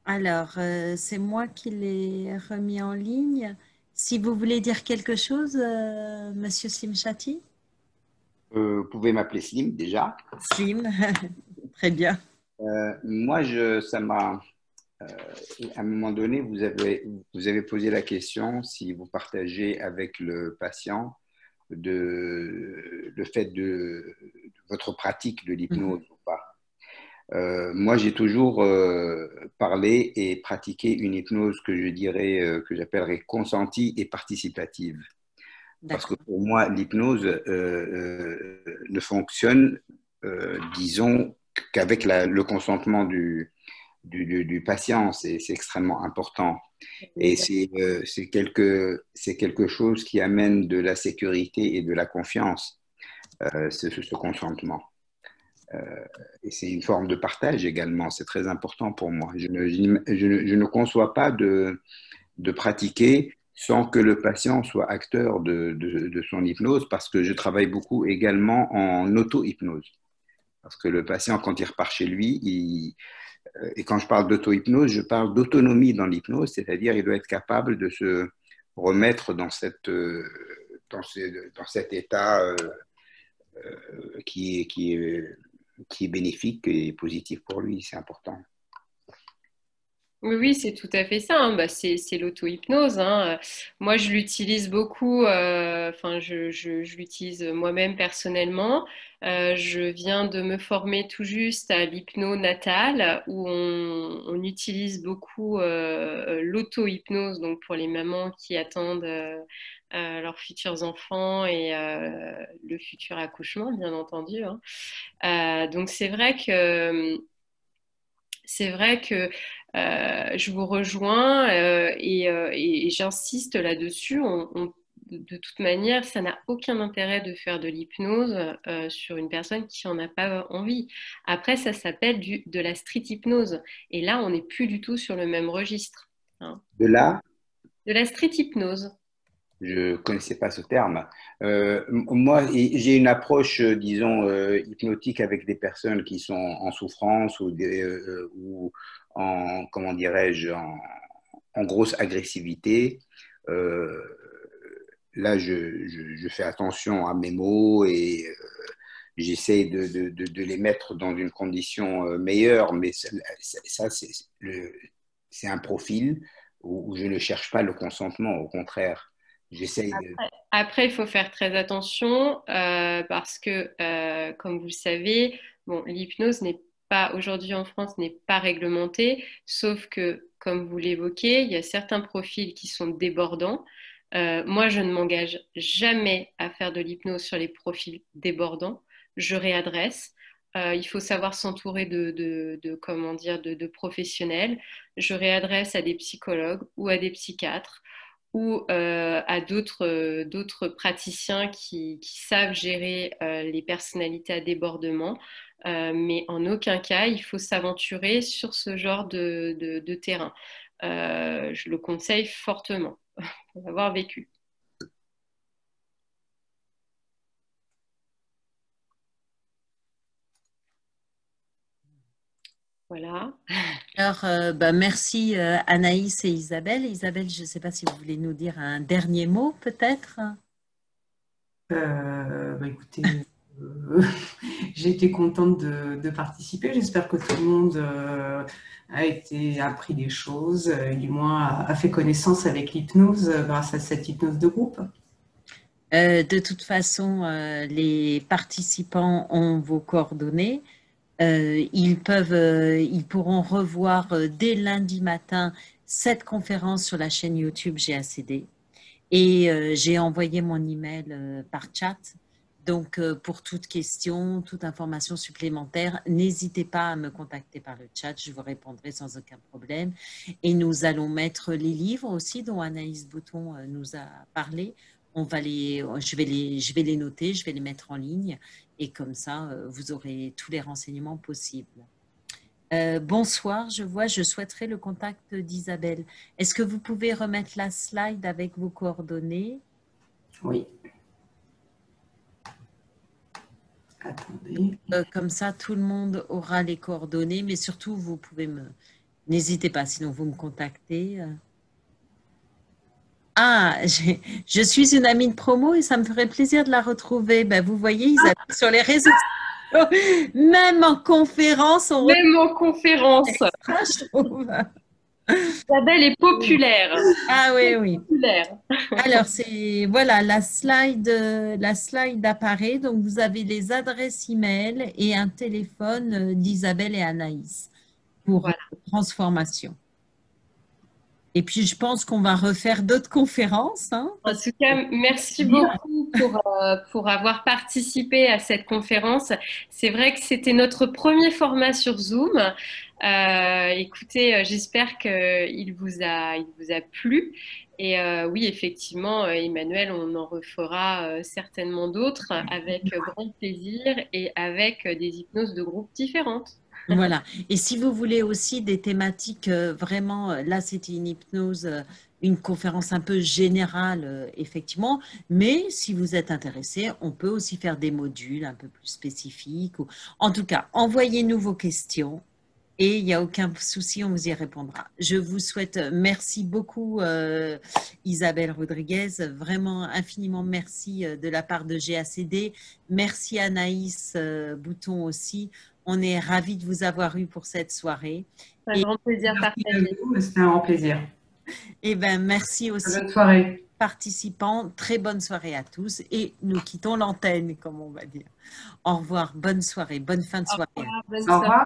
Alors, c'est moi qui l'ai remis en ligne. Si vous voulez dire quelque chose, Monsieur Slim Chatti? Vous pouvez m'appeler Slim déjà. Slim, très bien. Moi, ça m'a, à un moment donné, vous avez posé la question si vous partagez avec le patient le fait de votre pratique de l'hypnose ou pas. Moi, j'ai toujours parlé et pratiqué une hypnose que je dirais, que j'appellerais consentie et participative. Parce que D'accord. pour moi, l'hypnose ne fonctionne, disons, qu'avec le consentement du patient. C'est extrêmement important. Et c'est quelque chose qui amène de la sécurité et de la confiance, ce consentement. Et c'est une forme de partage également. C'est très important pour moi. Je ne conçois pas de pratiquer sans que le patient soit acteur de son hypnose, parce que je travaille beaucoup également en auto-hypnose. Parce que le patient, quand il repart chez lui, et quand je parle d'auto-hypnose, je parle d'autonomie dans l'hypnose, c'est-à-dire il doit être capable de se remettre dans cet état qui est bénéfique et positif pour lui. C'est important. Oui, oui, c'est tout à fait ça, hein. Bah, c'est l'auto-hypnose, hein. Moi, je l'utilise beaucoup, enfin, je l'utilise moi-même personnellement. Je viens de me former tout juste à l'hypno-natale, où on utilise beaucoup l'auto-hypnose, donc pour les mamans qui attendent leurs futurs enfants et le futur accouchement, bien entendu, hein. Donc, c'est vrai que je vous rejoins et j'insiste là-dessus. De toute manière, ça n'a aucun intérêt de faire de l'hypnose sur une personne qui n'en a pas envie. Après, ça s'appelle de la street hypnose. Et là, on n'est plus du tout sur le même registre, hein. De là, De la street hypnose. je ne connaissais pas ce terme. Moi, j'ai une approche, disons, hypnotique avec des personnes qui sont en souffrance ou en, comment dirais-je, en grosse agressivité. Euh, Là, je fais attention à mes mots et j'essaie de les mettre dans une condition meilleure, mais ça, c'est un profil où je ne cherche pas le consentement, au contraire. J'essaie de... Après, il faut faire très attention parce que, comme vous le savez, bon, l'hypnose n'est pas, aujourd'hui en France, n'est pas réglementée, sauf que, comme vous l'évoquez, il y a certains profils qui sont débordants. Moi, je ne m'engage jamais à faire de l'hypnose sur les profils débordants. Je réadresse. Il faut savoir s'entourer comment dire, de professionnels. Je réadresse à des psychologues ou à des psychiatres ou à d'autres praticiens qui savent gérer les personnalités à débordement. Mais en aucun cas, il faut s'aventurer sur ce genre de terrain. Je le conseille fortement pour l'avoir vécu. Voilà. Alors, merci Anaïs et Isabelle. Isabelle, je ne sais pas si vous voulez nous dire un dernier mot, peut-être. Écoutez, j'ai été contente de participer. J'espère que tout le monde a appris des choses, et du moins a fait connaissance avec l'hypnose grâce à cette hypnose de groupe. De toute façon, les participants ont vos coordonnées. Ils pourront revoir dès lundi matin cette conférence sur la chaîne YouTube GACD. Et j'ai envoyé mon email par chat. Donc, pour toute question, toute information supplémentaire, n'hésitez pas à me contacter par le chat. Je vous répondrai sans aucun problème. Et nous allons mettre les livres aussi dont Anaïs Bouton nous a parlé. Je vais les noter, je vais les mettre en ligne. Et comme ça, vous aurez tous les renseignements possibles. Bonsoir, je souhaiterais le contact d'Isabelle. Est-ce que vous pouvez remettre la slide avec vos coordonnées? Oui. Attendez. Comme ça, tout le monde aura les coordonnées, mais surtout, vous pouvez n'hésitez pas, sinon vous me contactez. Ah, je suis une amie de promo et ça me ferait plaisir de la retrouver. Ben, vous voyez, Isabelle, sur les réseaux sociaux, même en conférence, on Même en conférence, retrouve ça, je trouve. Isabelle est populaire. Ah oui, oui. Populaire. Alors, c'est voilà, la slide apparaît. Donc, vous avez les adresses email et un téléphone d'Isabelle et Anaïs pour Voilà. transformation. Et puis, je pense qu'on va refaire d'autres conférences. Hein, En tout cas, merci beaucoup pour avoir participé à cette conférence. C'est vrai que c'était notre premier format sur Zoom. Écoutez, j'espère qu'il vous a plu. Et oui, effectivement, Emmanuel, on en refera certainement d'autres avec grand plaisir et avec des hypnoses de groupe différentes. voilà. Et si vous voulez aussi des thématiques vraiment, là c'était une hypnose, une conférence un peu générale, effectivement, mais si vous êtes intéressé, on peut aussi faire des modules un peu plus spécifiques. En tout cas, envoyez-nous vos questions et il n'y a aucun souci, on vous y répondra. Je vous souhaite, merci beaucoup Isabelle Rodriguez, vraiment infiniment merci de la part de GACD. Merci Anaïs Bouton aussi. On est ravis de vous avoir eu pour cette soirée. Un grand plaisir partagé. C'était un grand plaisir. Et ben, merci aussi Bonne soirée. participants. Très bonne soirée à tous. Et nous quittons l'antenne, comme on va dire. Au revoir. Bonne soirée. Bonne fin de soirée. Au revoir, bonne Au soirée. revoir.